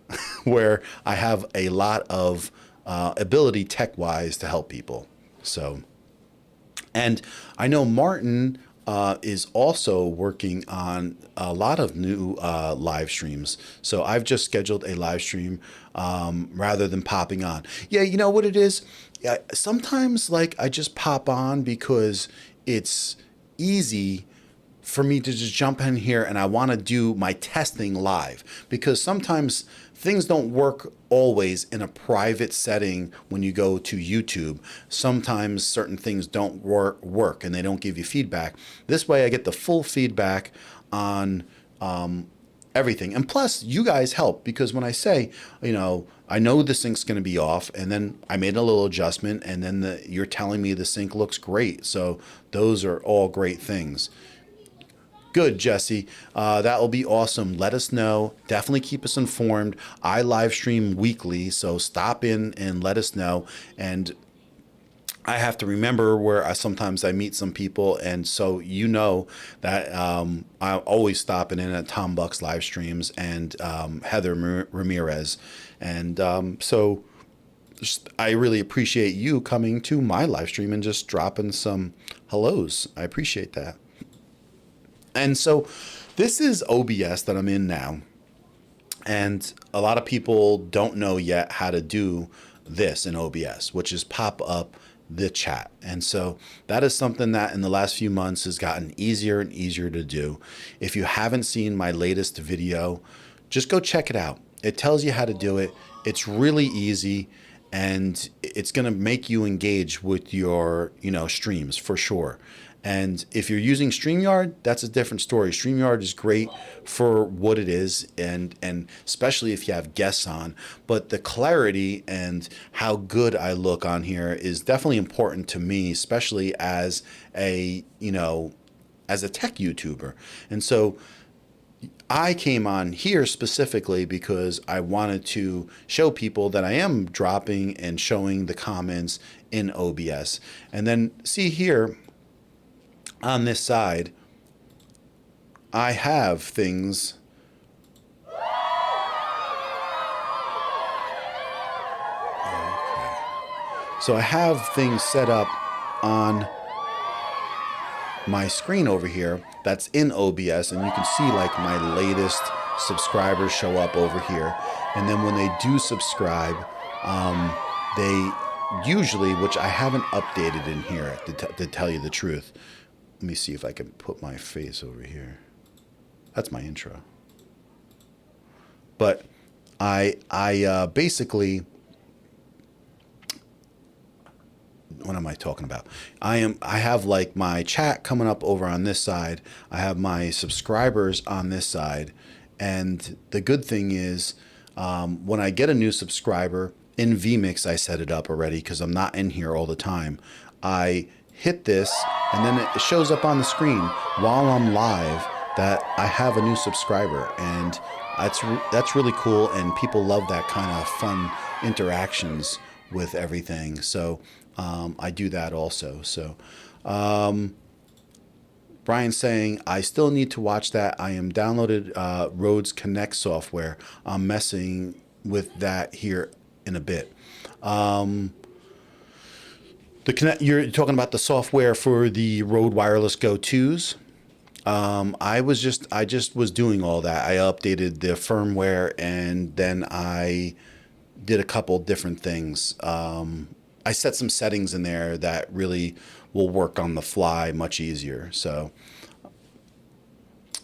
where I have a lot of ability tech-wise to help people. So, and I know Martin is also working on a lot of new live streams. So I've just scheduled a live stream rather than popping on. Yeah, you know what it is? Yeah, sometimes, like, I just pop on because it's easy for me to just jump in here and I want to do my testing live, because sometimes things don't work always in a private setting when you go to YouTube. Sometimes certain things don't work and they don't give you feedback. This way I get the full feedback on everything. And plus, you guys help, because when I say, you know, I know the sync's going to be off, and then I made a little adjustment, and then you're telling me the sync looks great. So those are all great things. Good, Jesse. That will be awesome. Let us know. Definitely keep us informed. I live stream weekly, so stop in and let us know. And I have to remember where sometimes I meet some people, and so you know that I'm always stopping in at Tom Buck's live streams and Heather Ramirez. And so I really appreciate you coming to my live stream and just dropping some hellos. I appreciate that. And so this is OBS that I'm in now. And a lot of people don't know yet how to do this in OBS, which is pop up the chat. And so that is something that in the last few months has gotten easier and easier to do. If you haven't seen my latest video, just go check it out. It tells you how to do it. It's really easy, and it's going to make you engage with your, you know, streams for sure. And if you're using StreamYard, that's a different story. StreamYard is great for what it is, and especially if you have guests on. But the clarity and how good I look on here is definitely important to me, especially as a, you know, as a tech YouTuber. And so I came on here specifically because I wanted to show people that I am dropping and showing the comments in OBS. And then see here, on this side, I have things. Okay. So I have things set up on my screen over here that's in OBS, and you can see like my latest subscribers show up over here. And then when they do subscribe, they usually, which I haven't updated in here to tell you the truth. Let me see if I can put my face over here. That's my intro. But I basically, what am I talking about? I have like my chat coming up over on this side. I have my subscribers on this side. And the good thing is, when I get a new subscriber in vMix, I set it up already because I'm not in here all the time. I hit this and then it shows up on the screen while I'm live that I have a new subscriber, and that's really cool, and people love that kind of fun interactions with everything. So I do that also. So Brian's saying, I still need to watch that. I am downloaded Rhodes Connect software. I'm messing with that here in a bit. You're talking about the software for the Rode Wireless Go 2s. I just was doing all that. I updated the firmware, and then I did a couple different things. I set some settings in there that really will work on the fly much easier. So,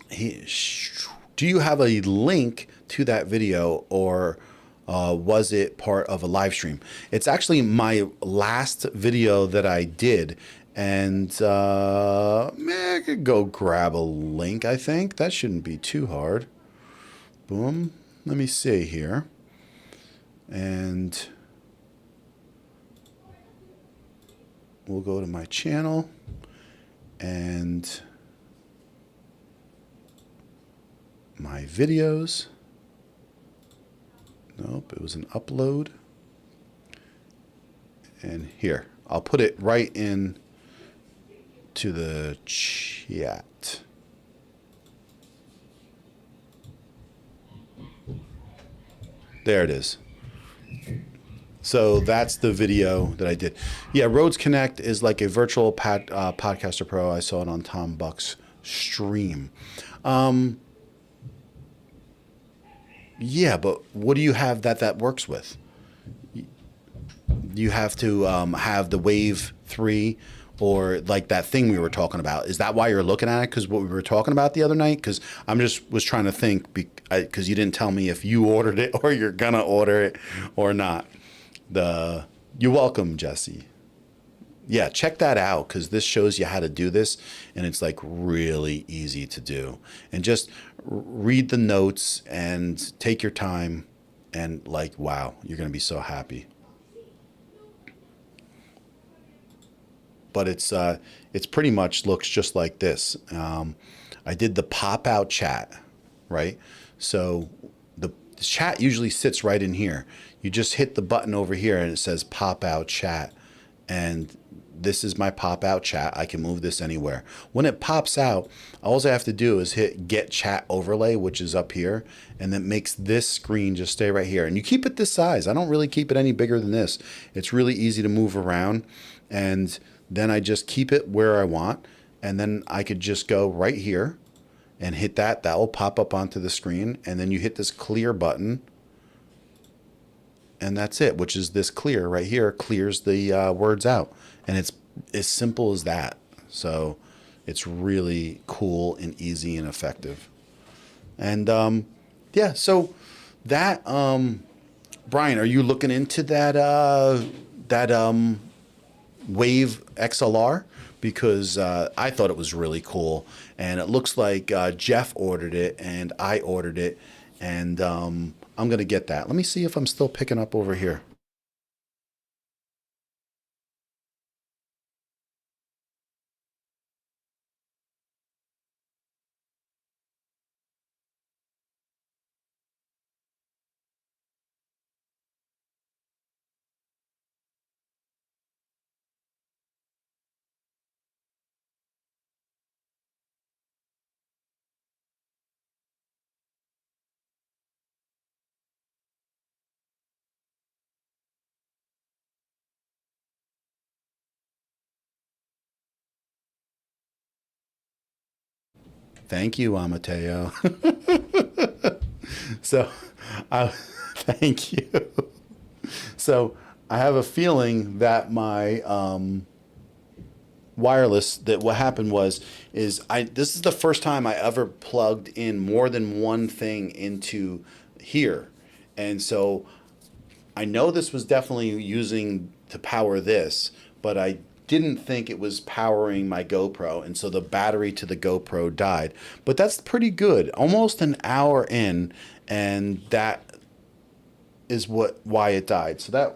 do you have a link to that video, or was it part of a live stream? It's actually my last video that I did. And I could go grab a link, I think. That shouldn't be too hard. Boom. Let me see here. And we'll go to my channel. And my videos. Nope, it was an upload. And here, I'll put it right in to the chat. There it is. So that's the video that I did. Yeah, Rhodes Connect is like a virtual podcaster pro. I saw it on Tom Buck's stream. Yeah, but what do you have that works with? You have to have the Wave 3 or like that thing we were talking about. Is that why you're looking at it? Because what we were talking about the other night? Because I'm just was trying to think, because you didn't tell me if you ordered it or you're going to order it or not. You're welcome, Jesse. Yeah, check that out, because this shows you how to do this, and it's like really easy to do. And just read the notes and take your time, and like, wow, you're going to be so happy. But it's pretty much looks just like this. I did the pop-out chat, right? So the chat usually sits right in here. You just hit the button over here and it says pop-out chat. And this is my pop-out chat. I can move this anywhere. When it pops out, all I have to do is hit get chat overlay, which is up here, and that makes this screen just stay right here. And you keep it this size. I don't really keep it any bigger than this. It's really easy to move around, and then I just keep it where I want, and then I could just go right here and hit that. That will pop up onto the screen, and then you hit this clear button, and that's it, which is this clear right here, clears the words out. And it's as simple as that. So it's really cool and easy and effective. And yeah, so that, Brian, are you looking into that Wave XLR? Because I thought it was really cool, and it looks like Jeff ordered it and I ordered it, and I'm gonna get that. Let me see if I'm still picking up over here. Thank you, Amateo. So, thank you. So, I have a feeling that my wireless, that what happened was, this is the first time I ever plugged in more than one thing into here. And so I know this was definitely using to power this, but I didn't think it was powering my GoPro, and so the battery to the GoPro died. But that's pretty good. Almost an hour in, and that is why it died. So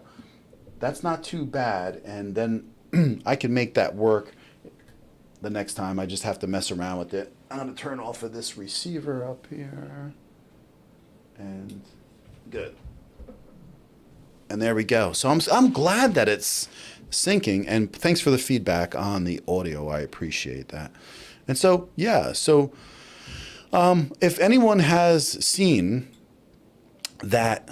that's not too bad. And then I can make that work the next time. I just have to mess around with it. I'm gonna turn off of this receiver up here, and good. And there we go. So I'm glad that it's syncing, and thanks for the feedback on the audio. I appreciate that. And so, yeah, so if anyone has seen that,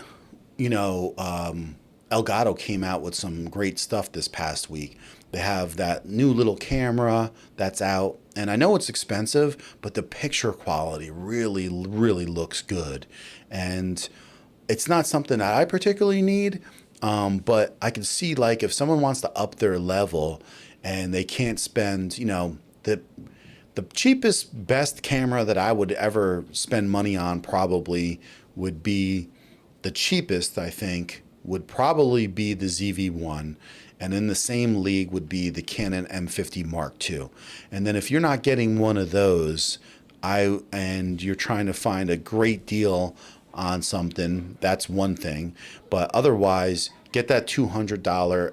Elgato came out with some great stuff this past week. They have that new little camera that's out, and I know it's expensive, but the picture quality really, really looks good. And it's not something that I particularly need, but I can see, like, if someone wants to up their level and they can't spend, the cheapest, best camera that I would ever spend money on probably would be the cheapest, I think, would probably be the ZV-1. And in the same league would be the Canon M50 Mark II. And then if you're not getting one of those, and you're trying to find a great deal on something, that's one thing. But otherwise, get that $200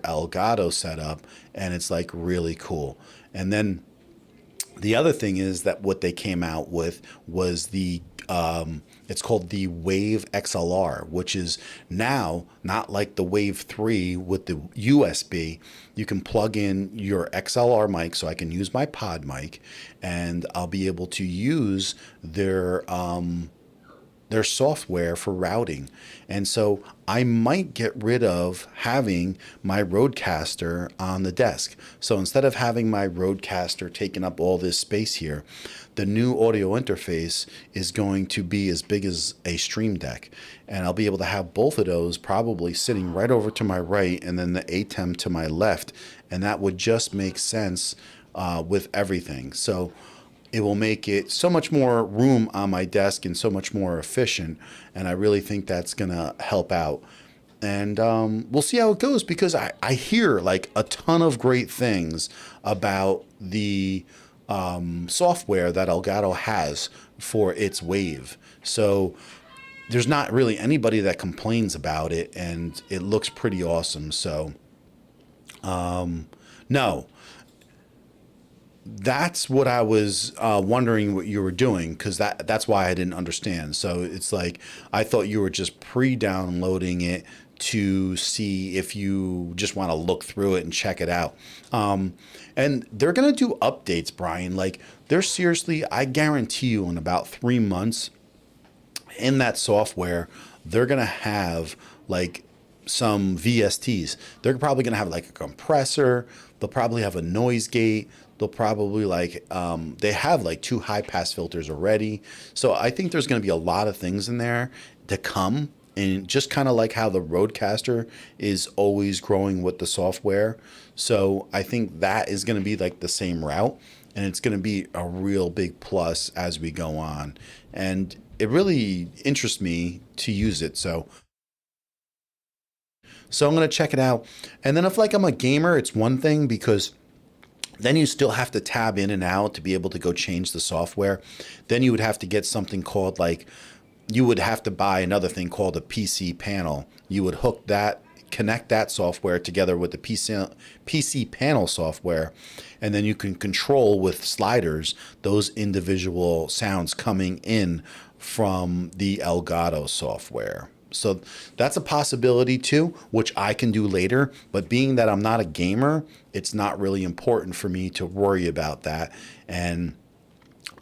Elgato setup, and it's like really cool. And then the other thing is that what they came out with was it's called the Wave XLR, which is now not like the Wave 3 with the USB. You can plug in your XLR mic, so I can use my pod mic, and I'll be able to use their software for routing. And so I might get rid of having my Rodecaster on the desk. So instead of having my Rodecaster taking up all this space here, the new audio interface is going to be as big as a Stream Deck. And I'll be able to have both of those probably sitting right over to my right, and then the Atem to my left. And that would just make sense with everything. So it will make it so much more room on my desk and so much more efficient. And I really think that's going to help out. And we'll see how it goes, because I hear like a ton of great things about the software that Elgato has for its Wave. So there's not really anybody that complains about it, and it looks pretty awesome. So no. That's what I was wondering what you were doing, because that's why I didn't understand. So it's like I thought you were just pre-downloading it to see if you just want to look through it and check it out. And they're going to do updates, Brian. Like, they're seriously, I guarantee you, in about 3 months in that software, they're going to have like some VSTs. They're probably going to have like a compressor. They'll probably have a noise gate. They'll probably they have like 2 high pass filters already. So I think there's going to be a lot of things in there to come, and just kind of like how the Rodecaster is always growing with the software. So I think that is going to be like the same route, and it's going to be a real big plus as we go on. And it really interests me to use it. So I'm going to check it out. And then if like I'm a gamer, it's one thing, because then you still have to tab in and out to be able to go change the software. Then you would have to get something called you would have to buy another thing called a PC panel. You would connect that software together with the PC panel software, and then you can control with sliders those individual sounds coming in from the Elgato software. So that's a possibility too, which I can do later. But being that I'm not a gamer, it's not really important for me to worry about that. And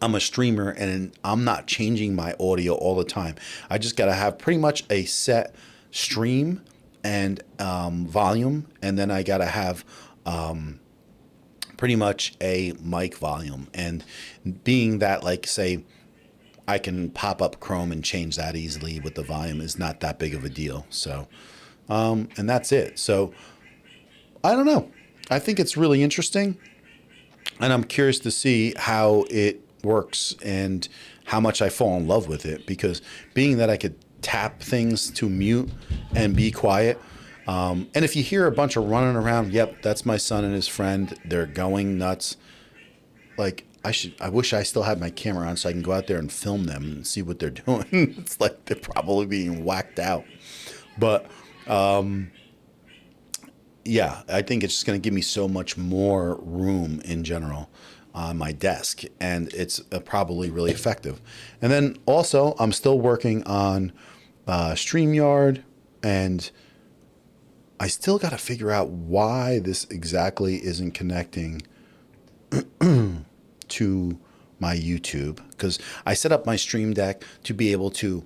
I'm a streamer, and I'm not changing my audio all the time. I just got to have pretty much a set stream and volume. And then I got to have pretty much a mic volume. And being that, like, say, I can pop up Chrome and change that easily with the volume, is not that big of a deal. So, and that's it. So I don't know. I think it's really interesting. And I'm curious to see how it works and how much I fall in love with it, because being that I could tap things to mute and be quiet. And if you hear a bunch of running around, yep, that's my son and his friend. They're going nuts. Like, I wish I still had my camera on so I can go out there and film them and see what they're doing. It's like they're probably being whacked out. But yeah, I think it's just going to give me so much more room in general on my desk, and it's probably really effective. And then also, I'm still working on StreamYard, and I still got to figure out why this exactly isn't connecting to my YouTube, because I set up my Stream Deck to be able to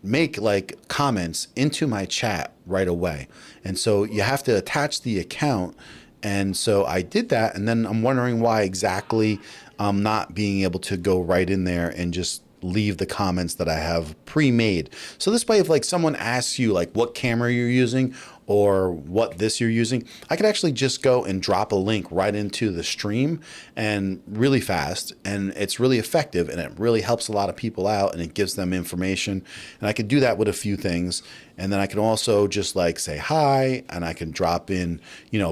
make like comments into my chat right away. And so you have to attach the account. And so I did that. And then I'm wondering why exactly I'm not being able to go right in there and just leave the comments that I have pre-made. So this way, if like someone asks you like what camera you're using or what this you're using, I could actually just go and drop a link right into the stream, and really fast, and it's really effective, and it really helps a lot of people out, and it gives them information. And I could do that with a few things. And then I can also just like say hi, and I can drop in,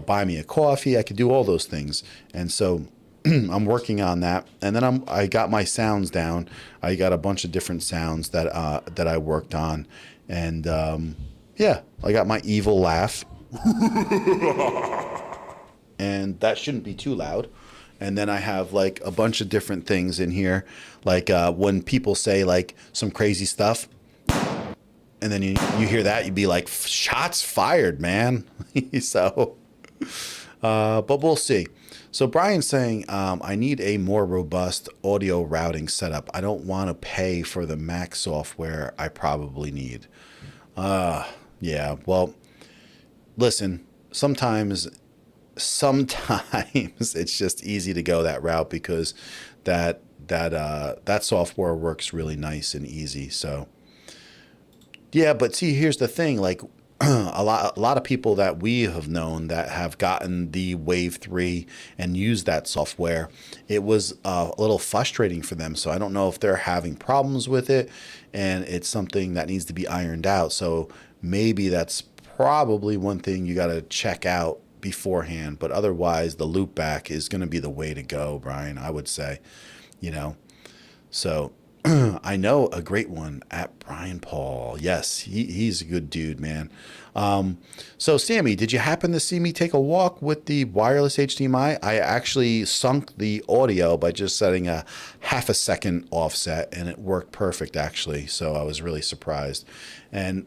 buy me a coffee. I could do all those things. And so I'm working on that, and then I got my sounds down. I got a bunch of different sounds that I worked on, and yeah, I got my evil laugh, and that shouldn't be too loud. And then I have like a bunch of different things in here, like when people say like some crazy stuff, and then you hear that, you'd be like, shots fired, man. So, but we'll see. So Brian's saying, I need a more robust audio routing setup. I don't want to pay for the Mac software I probably need. Yeah, well, listen, sometimes it's just easy to go that route, because that software works really nice and easy. So yeah, but see, here's the thing, like a lot of people that we have known that have gotten the Wave 3 and used that software, it was a little frustrating for them. So I don't know if they're having problems with it and it's something that needs to be ironed out. So maybe that's probably one thing you got to check out beforehand. But otherwise, the loopback is going to be the way to go, Brian, I would say, So I know a great one at Brian Paul. Yes, he's a good dude, man. So Sammy, did you happen to see me take a walk with the wireless HDMI? I actually sunk the audio by just setting a half a second offset, and it worked perfect actually. So I was really surprised. And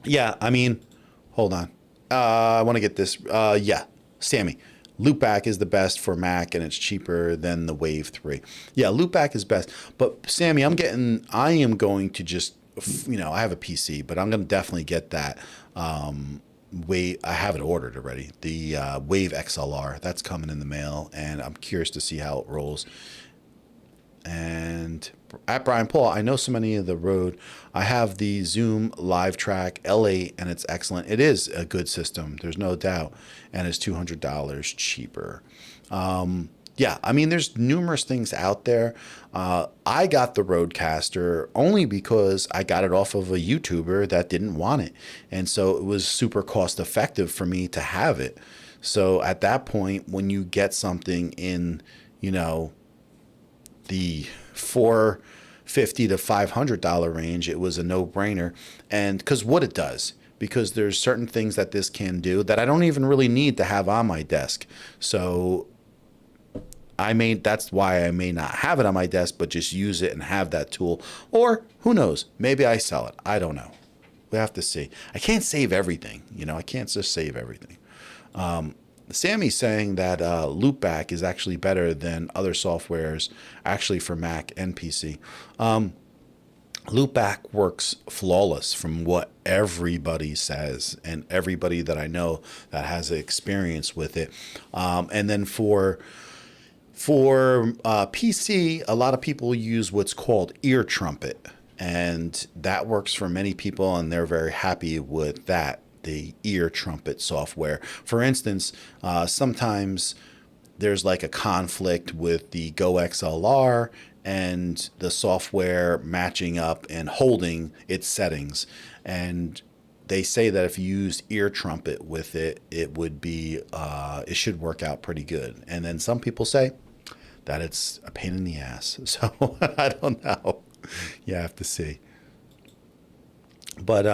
yeah, I mean, hold on. I want to get this. Yeah, Sammy. Loopback is the best for Mac, and it's cheaper than the Wave 3. Yeah, Loopback is best. But Sammy, I am going to just, I have a PC, but I'm going to definitely get that Wave. I have it ordered already. The Wave XLR, that's coming in the mail, and I'm curious to see how it rolls. And at Brian Paul, I know so many of the Rode. I have the Zoom Live Track L8, and it's excellent. It is a good system, there's no doubt, and it's $200 cheaper. Yeah, I mean, there's numerous things out there. I got the Rodecaster only because I got it off of a YouTuber that didn't want it, and so it was super cost effective for me to have it. So at that point, when you get something in, the $450 to $500 range, it was a no-brainer. And because what it does, because there's certain things that this can do that I don't even really need to have on my desk. So that's why I may not have it on my desk, but just use it and have that tool. Or who knows, maybe I sell it. I don't know. We have to see. I can't save everything. I can't just save everything. Sammy's saying that Loopback is actually better than other softwares, actually for Mac and PC. Loopback works flawless from what everybody says, and everybody that I know that has experience with it. And then for PC, a lot of people use what's called Ear Trumpet, and that works for many people, and they're very happy with that. The Ear Trumpet software. For instance, sometimes there's like a conflict with the Go XLR and the software matching up and holding its settings. And they say that if you use ear trumpet with it, it would be, it should work out pretty good. And then some people say that it's a pain in the ass. So I don't know. You have to see. But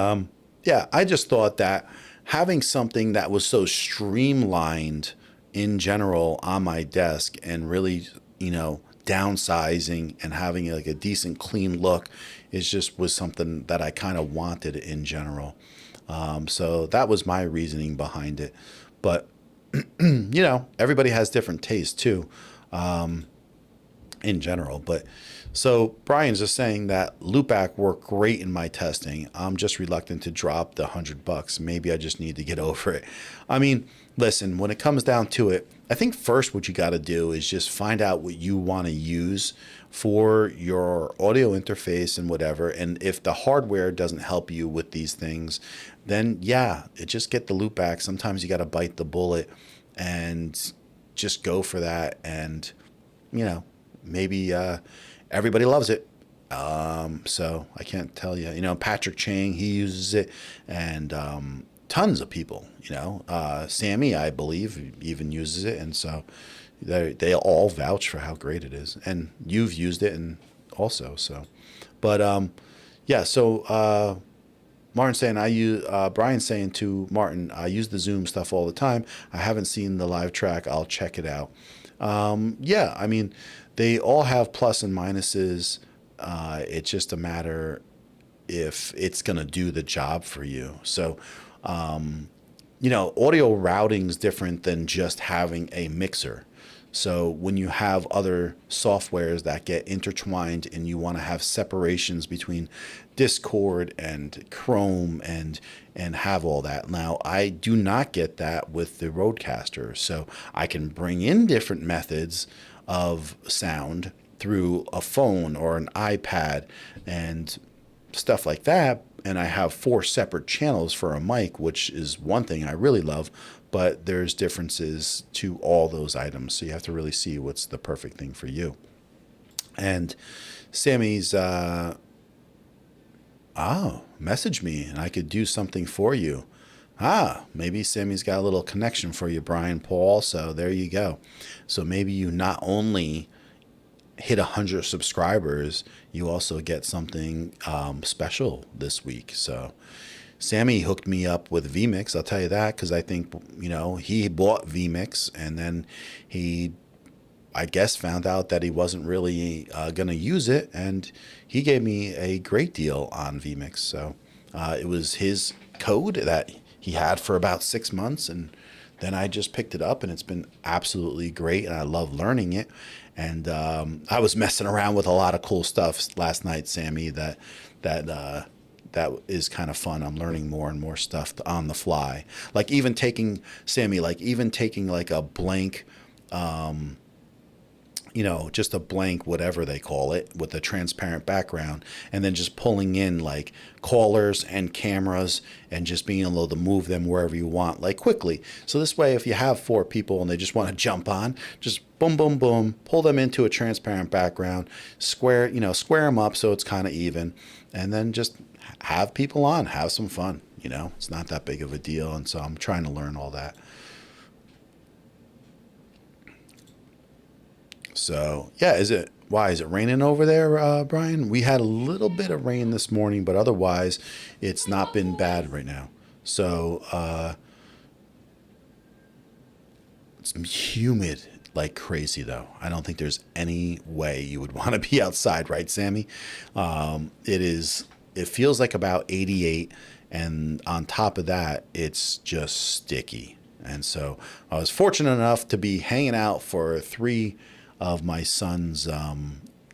yeah, I just thought that having something that was so streamlined in general on my desk and really, downsizing and having like a decent clean look was something that I kind of wanted in general. So that was my reasoning behind it. But, everybody has different tastes too, in general. But so Brian's just saying that loopback worked great in my testing. I'm just reluctant to drop the $100. Maybe I just need to get over it. I mean, listen, when it comes down to it, I think first what you got to do is just find out what you want to use for your audio interface and whatever. And if the hardware doesn't help you with these things, then yeah, just get the loopback. Sometimes you got to bite the bullet and just go for that. And, maybe everybody loves it. So I can't tell you. Patrick Chang, he uses it, and tons of people. Sammy, I believe, even uses it, and so they all vouch for how great it is. And you've used it, and also so. But yeah. So Martin's saying Brian's saying to Martin, I use the Zoom stuff all the time. I haven't seen the live track. I'll check it out. Yeah, I mean, they all have plus and minuses. It's just a matter if it's going to do the job for you. So, audio routing is different than just having a mixer. So when you have other softwares that get intertwined and you want to have separations between Discord and Chrome and have all that. Now, I do not get that with the Rodecaster. So I can bring in different methods of sound through a phone or an iPad and stuff like that. And I have 4 separate channels for a mic, which is one thing I really love, but there's differences to all those items. So you have to really see what's the perfect thing for you. And Sammy's, message me and I could do something for you. Maybe Sammy's got a little connection for you, Brian Paul. So there you go. So maybe you not only hit 100 subscribers, you also get something special this week. So Sammy hooked me up with vMix. I'll tell you that because I think, he bought vMix and then I guess found out that he wasn't really going to use it, and he gave me a great deal on vMix. So it was his code that he had for about 6 months, and then I just picked it up, and it's been absolutely great, and I love learning it. And I was messing around with a lot of cool stuff last night, Sammy, that is kind of fun. I'm learning more and more stuff on the fly. Like even taking like a blank, just a blank, whatever they call it, with a transparent background, and then just pulling in like callers and cameras and just being able to move them wherever you want, like quickly. So this way, if you have 4 people and they just want to jump on, just boom, boom, boom, pull them into a transparent background, square them up so it's kind of even, and then just have people on, have some fun. It's not that big of a deal. And so I'm trying to learn all that. So yeah, is it raining over there, Brian? We had a little bit of rain this morning, but otherwise it's not been bad right now. So it's humid like crazy though. I don't think there's any way you would want to be outside, right, Sammy? It feels like about 88, and on top of that, it's just sticky. And so I was fortunate enough to be hanging out for 3 of my son's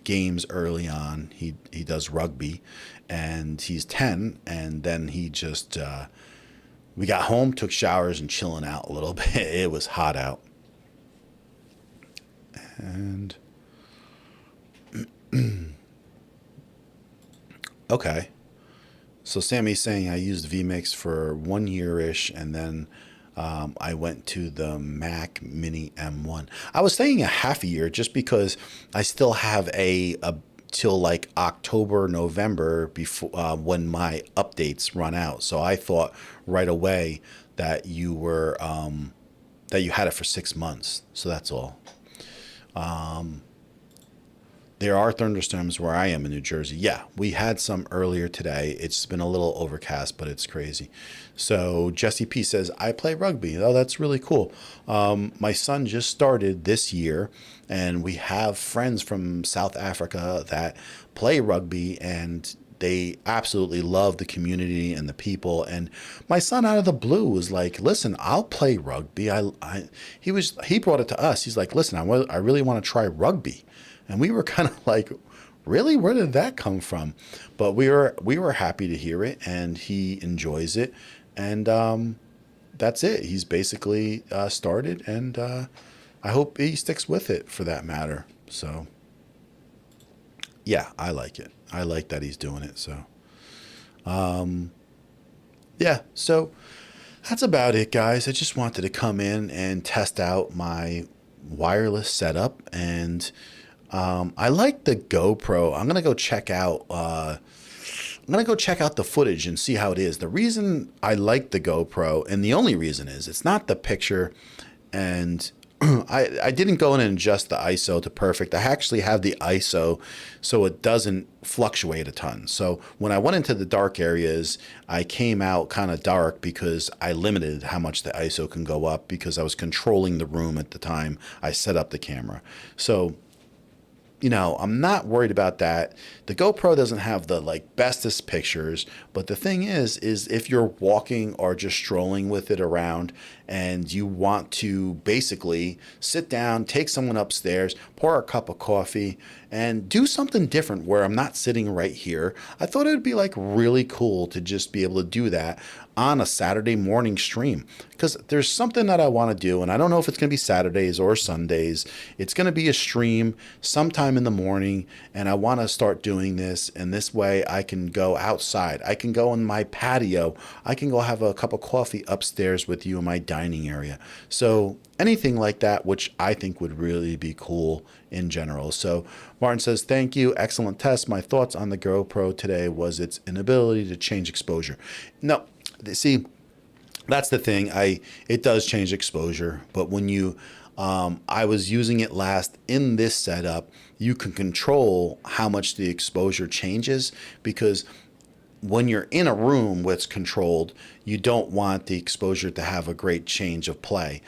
games early on. He does rugby, and he's 10. And then he just we got home, took showers, and chilling out a little bit. It was hot out. And okay, so Sammy's saying I used vMix for 1 year-ish, and then I went to the Mac Mini M1. I was staying a half a year just because I still have a till like October, November before when my updates run out. So I thought right away that you were that you had it for 6 months. So that's all. There are thunderstorms where I am in New Jersey. Yeah, we had some earlier today. It's been a little overcast, but it's crazy. So Jesse P says, I play rugby. Oh, that's really cool. My son just started this year, and we have friends from South Africa that play rugby, and they absolutely love the community and the people. And my son, out of the blue, was like, "Listen, I'll play rugby." He brought it to us. He's like, "Listen, I really want to try rugby." And we were kind of like, really? Where did that come from? But we were happy to hear it, and he enjoys it. And that's it. He's basically started, and I hope he sticks with it for that matter. So, yeah, I like it. I like that he's doing it. So, yeah. So that's about it, guys. I just wanted to come in and test out my wireless setup, and I like the GoPro. I'm gonna go check out. I'm gonna go check out the footage and see how it is. The reason I like the GoPro, and the only reason is, it's not the picture, and I didn't go in and adjust the ISO to perfect. I actually have the ISO so it doesn't fluctuate a ton. So when I went into the dark areas, I came out kind of dark because I limited how much the ISO can go up because I was controlling the room at the time I set up the camera. So I'm not worried about that. The GoPro doesn't have the bestest pictures, but the thing is if you're walking or just strolling with it around and you want to basically sit down, take someone upstairs, pour a cup of coffee, and do something different where I'm not sitting right here, I thought it would be really cool to just be able to do that on a Saturday morning stream, because there's something that I want to do, and I don't know if it's going to be Saturdays or Sundays. It's going to be a stream sometime in the morning, and I want to start doing this, and this way I can go outside. I can go in my patio. I can go have a cup of coffee upstairs with you in my dining area. So anything like that, which I think would really be cool in general. So Martin says, thank you. Excellent test. My thoughts on the GoPro today was its inability to change exposure. No, see, that's the thing. It does change exposure, but when I was using it last in this setup, you can control how much the exposure changes, because when you're in a room where it's controlled, you don't want the exposure to have a great change of play,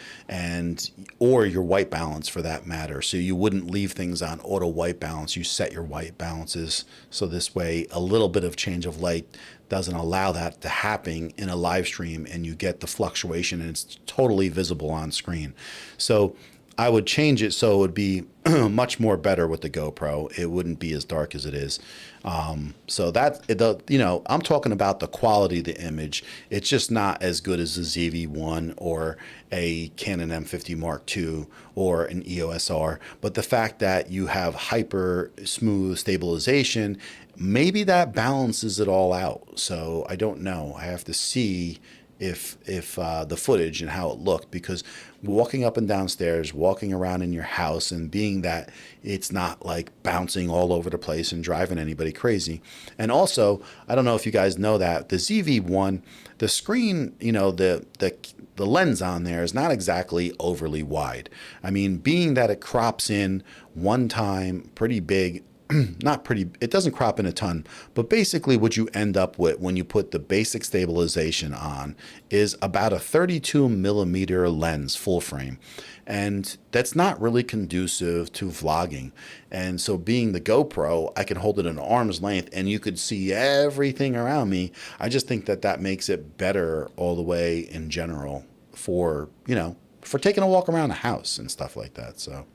or your white balance for that matter. So you wouldn't leave things on auto white balance. You set your white balances so this way a little bit of change of light doesn't allow that to happen in a live stream, and you get the fluctuation and it's totally visible on screen. So I would change it so it would be much more better with the GoPro. It wouldn't be as dark as it is. So I'm talking about the quality of the image. It's just not as good as the ZV-1 or a Canon M50 Mark II or an EOS R. But the fact that you have hyper smooth stabilization, maybe that balances it all out. So I don't know. I have to see if the footage and how it looked, because walking up and downstairs, walking around in your house, and being that it's not bouncing all over the place and driving anybody crazy. And also, I don't know if you guys know that the ZV-1, the screen, the lens on there is not exactly overly wide. I mean, being that it crops in one time pretty big, not pretty, it doesn't crop in a ton, but basically what you end up with when you put the basic stabilization on is about a 32 millimeter lens full frame. And that's not really conducive to vlogging. And so being the GoPro, I can hold it at arm's length and you could see everything around me. I just think that makes it better all the way in general for taking a walk around the house and stuff like that. So,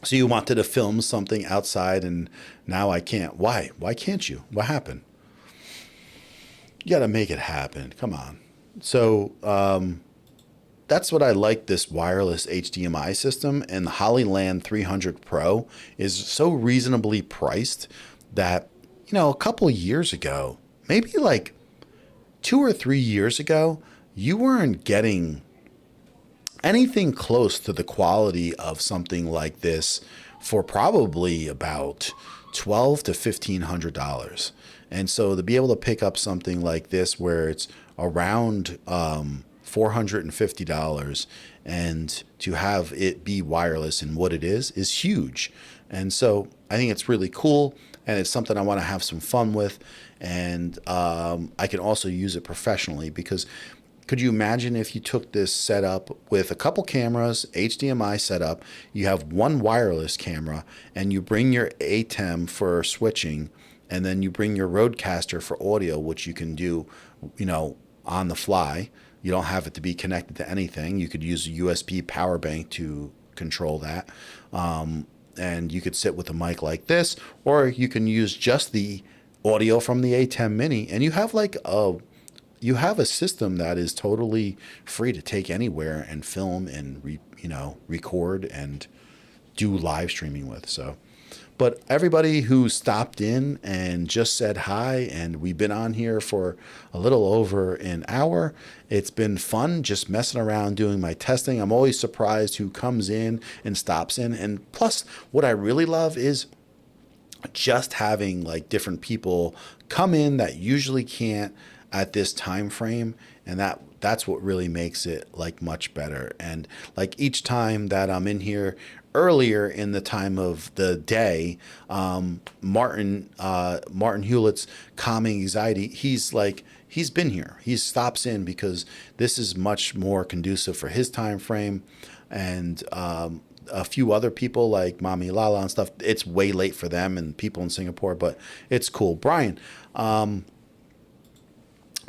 so you wanted to film something outside and now I can't. Why? Why can't you? What happened? You got to make it happen. Come on. So that's what I like, this wireless HDMI system. And the Hollyland 300 Pro is so reasonably priced that, a couple of years ago, maybe 2 or 3 years ago, you weren't getting anything close to the quality of something like this for probably about $1,200 to $1,500. And so to be able to pick up something like this where it's around $450 and to have it be wireless and what it is huge. And so I think it's really cool, and it's something I want to have some fun with. And I can also use it professionally, because could you imagine if you took this setup with a couple cameras, HDMI setup, you have one wireless camera, and you bring your Atem for switching, and then you bring your Rodecaster for audio, which you can do, on the fly. You don't have it to be connected to anything. You could use a USB power bank to control that. And you could sit with a mic like this, or you can use just the audio from the Atem Mini, and you have a system that is totally free to take anywhere and film and record and do live streaming with. So, but everybody who stopped in and just said hi, and we've been on here for a little over an hour. It's been fun just messing around doing my testing. I'm always surprised who comes in and stops in. And plus, what I really love is just having like different people come in that usually can't at this time frame, and that's what really makes it like much better. And like each time that I'm in here earlier in the time of the day, Martin Hewlett's Calming Anxiety, he's been here. He stops in because this is much more conducive for his time frame. And a few other people like Mami Lala and stuff, it's way late for them and people in Singapore, but it's cool. Brian,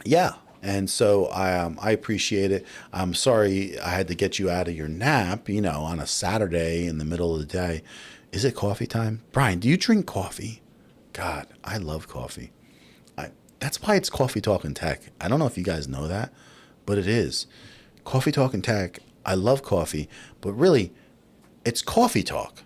yeah. And so I appreciate it. I'm sorry I had to get you out of your nap, on a Saturday in the middle of the day. Is it coffee time? Brian, do you drink coffee? God, I love coffee. That's why it's Coffee Talk and Tech. I don't know if you guys know that, but it is. Coffee Talk and Tech. I love coffee, but really, it's coffee talk.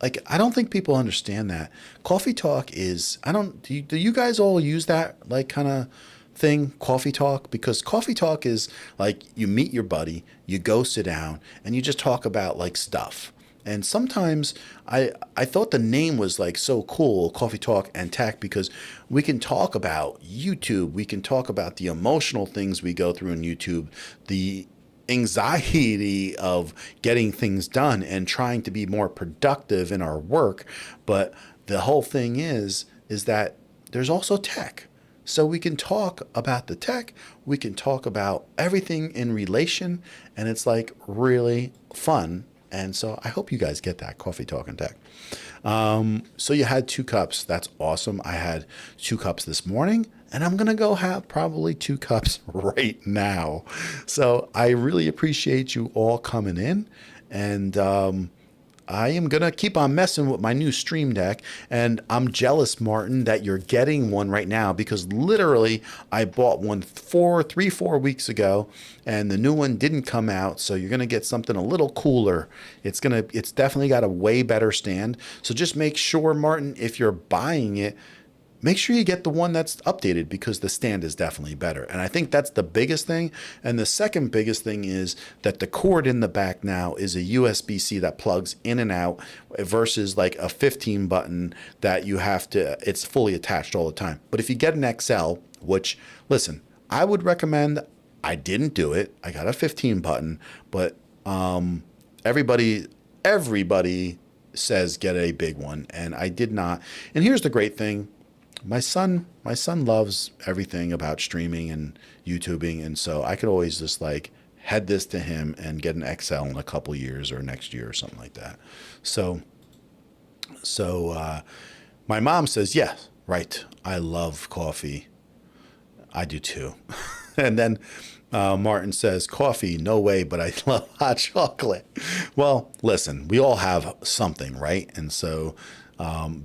Like, I don't think people understand that. Coffee talk is, do you guys all use that, like, kind of thing, coffee talk? Because coffee talk is like you meet your buddy, you go sit down, and you just talk about like stuff. And sometimes I thought the name was like so cool, Coffee Talk and Tech, because we can talk about YouTube, we can talk about the emotional things we go through in YouTube, the anxiety of getting things done and trying to be more productive in our work. But the whole thing is that there's also tech. So we can talk about the tech, we can talk about everything in relation, and it's like really fun. And so I hope you guys get that, Coffee Talk and Tech. So you had 2 cups. That's awesome. I had 2 cups this morning, and I'm going to go have probably 2 cups right now. So I really appreciate you all coming in. And I am going to keep on messing with my new Stream Deck, and I'm jealous, Martin, that you're getting one right now, because literally I bought one 4 weeks ago, and the new one didn't come out. So you're going to get something a little cooler. It's definitely got a way better stand. So just make sure, Martin, if you're buying it, make sure you get the one that's updated, because the stand is definitely better. And I think that's the biggest thing. And the second biggest thing is that the cord in the back now is a USB-C that plugs in and out, versus like a 15 button that you have to, it's fully attached all the time. But if you get an XL, which, listen, I would recommend, I didn't do it. I got a 15 button, but everybody says get a big one, and I did not. And here's the great thing. My son loves everything about streaming and YouTubing, and so I could always just like head this to him and get an XL in a couple years or next year or something like that. So my mom says, yes, right, I love coffee. I do too. And then Martin says, coffee, no way, but I love hot chocolate. Well, listen, we all have something, right? And so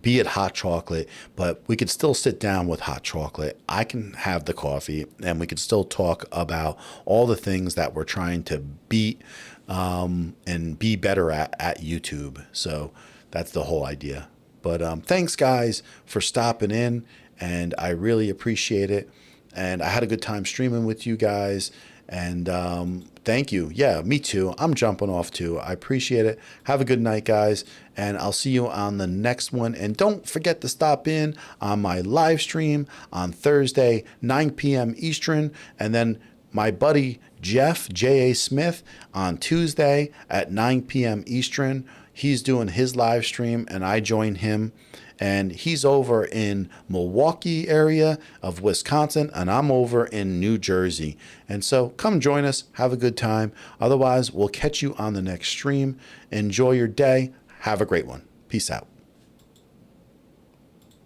be it hot chocolate, but we could still sit down with hot chocolate. I can have the coffee, and we could still talk about all the things that we're trying to beat and be better at YouTube. So that's the whole idea. But thanks, guys, for stopping in, and I really appreciate it. And I had a good time streaming with you guys. And thank you. Yeah, me too. I'm jumping off too. I appreciate it. Have a good night, guys. And I'll see you on the next one. And don't forget to stop in on my live stream on Thursday, 9 p.m. Eastern. And then my buddy Jeff, J.A. Smith, on Tuesday at 9 p.m. Eastern. He's doing his live stream and I join him. And he's over in Milwaukee area of Wisconsin, and I'm over in New Jersey. And so come join us, have a good time. Otherwise, we'll catch you on the next stream. Enjoy your day. Have a great one. Peace out.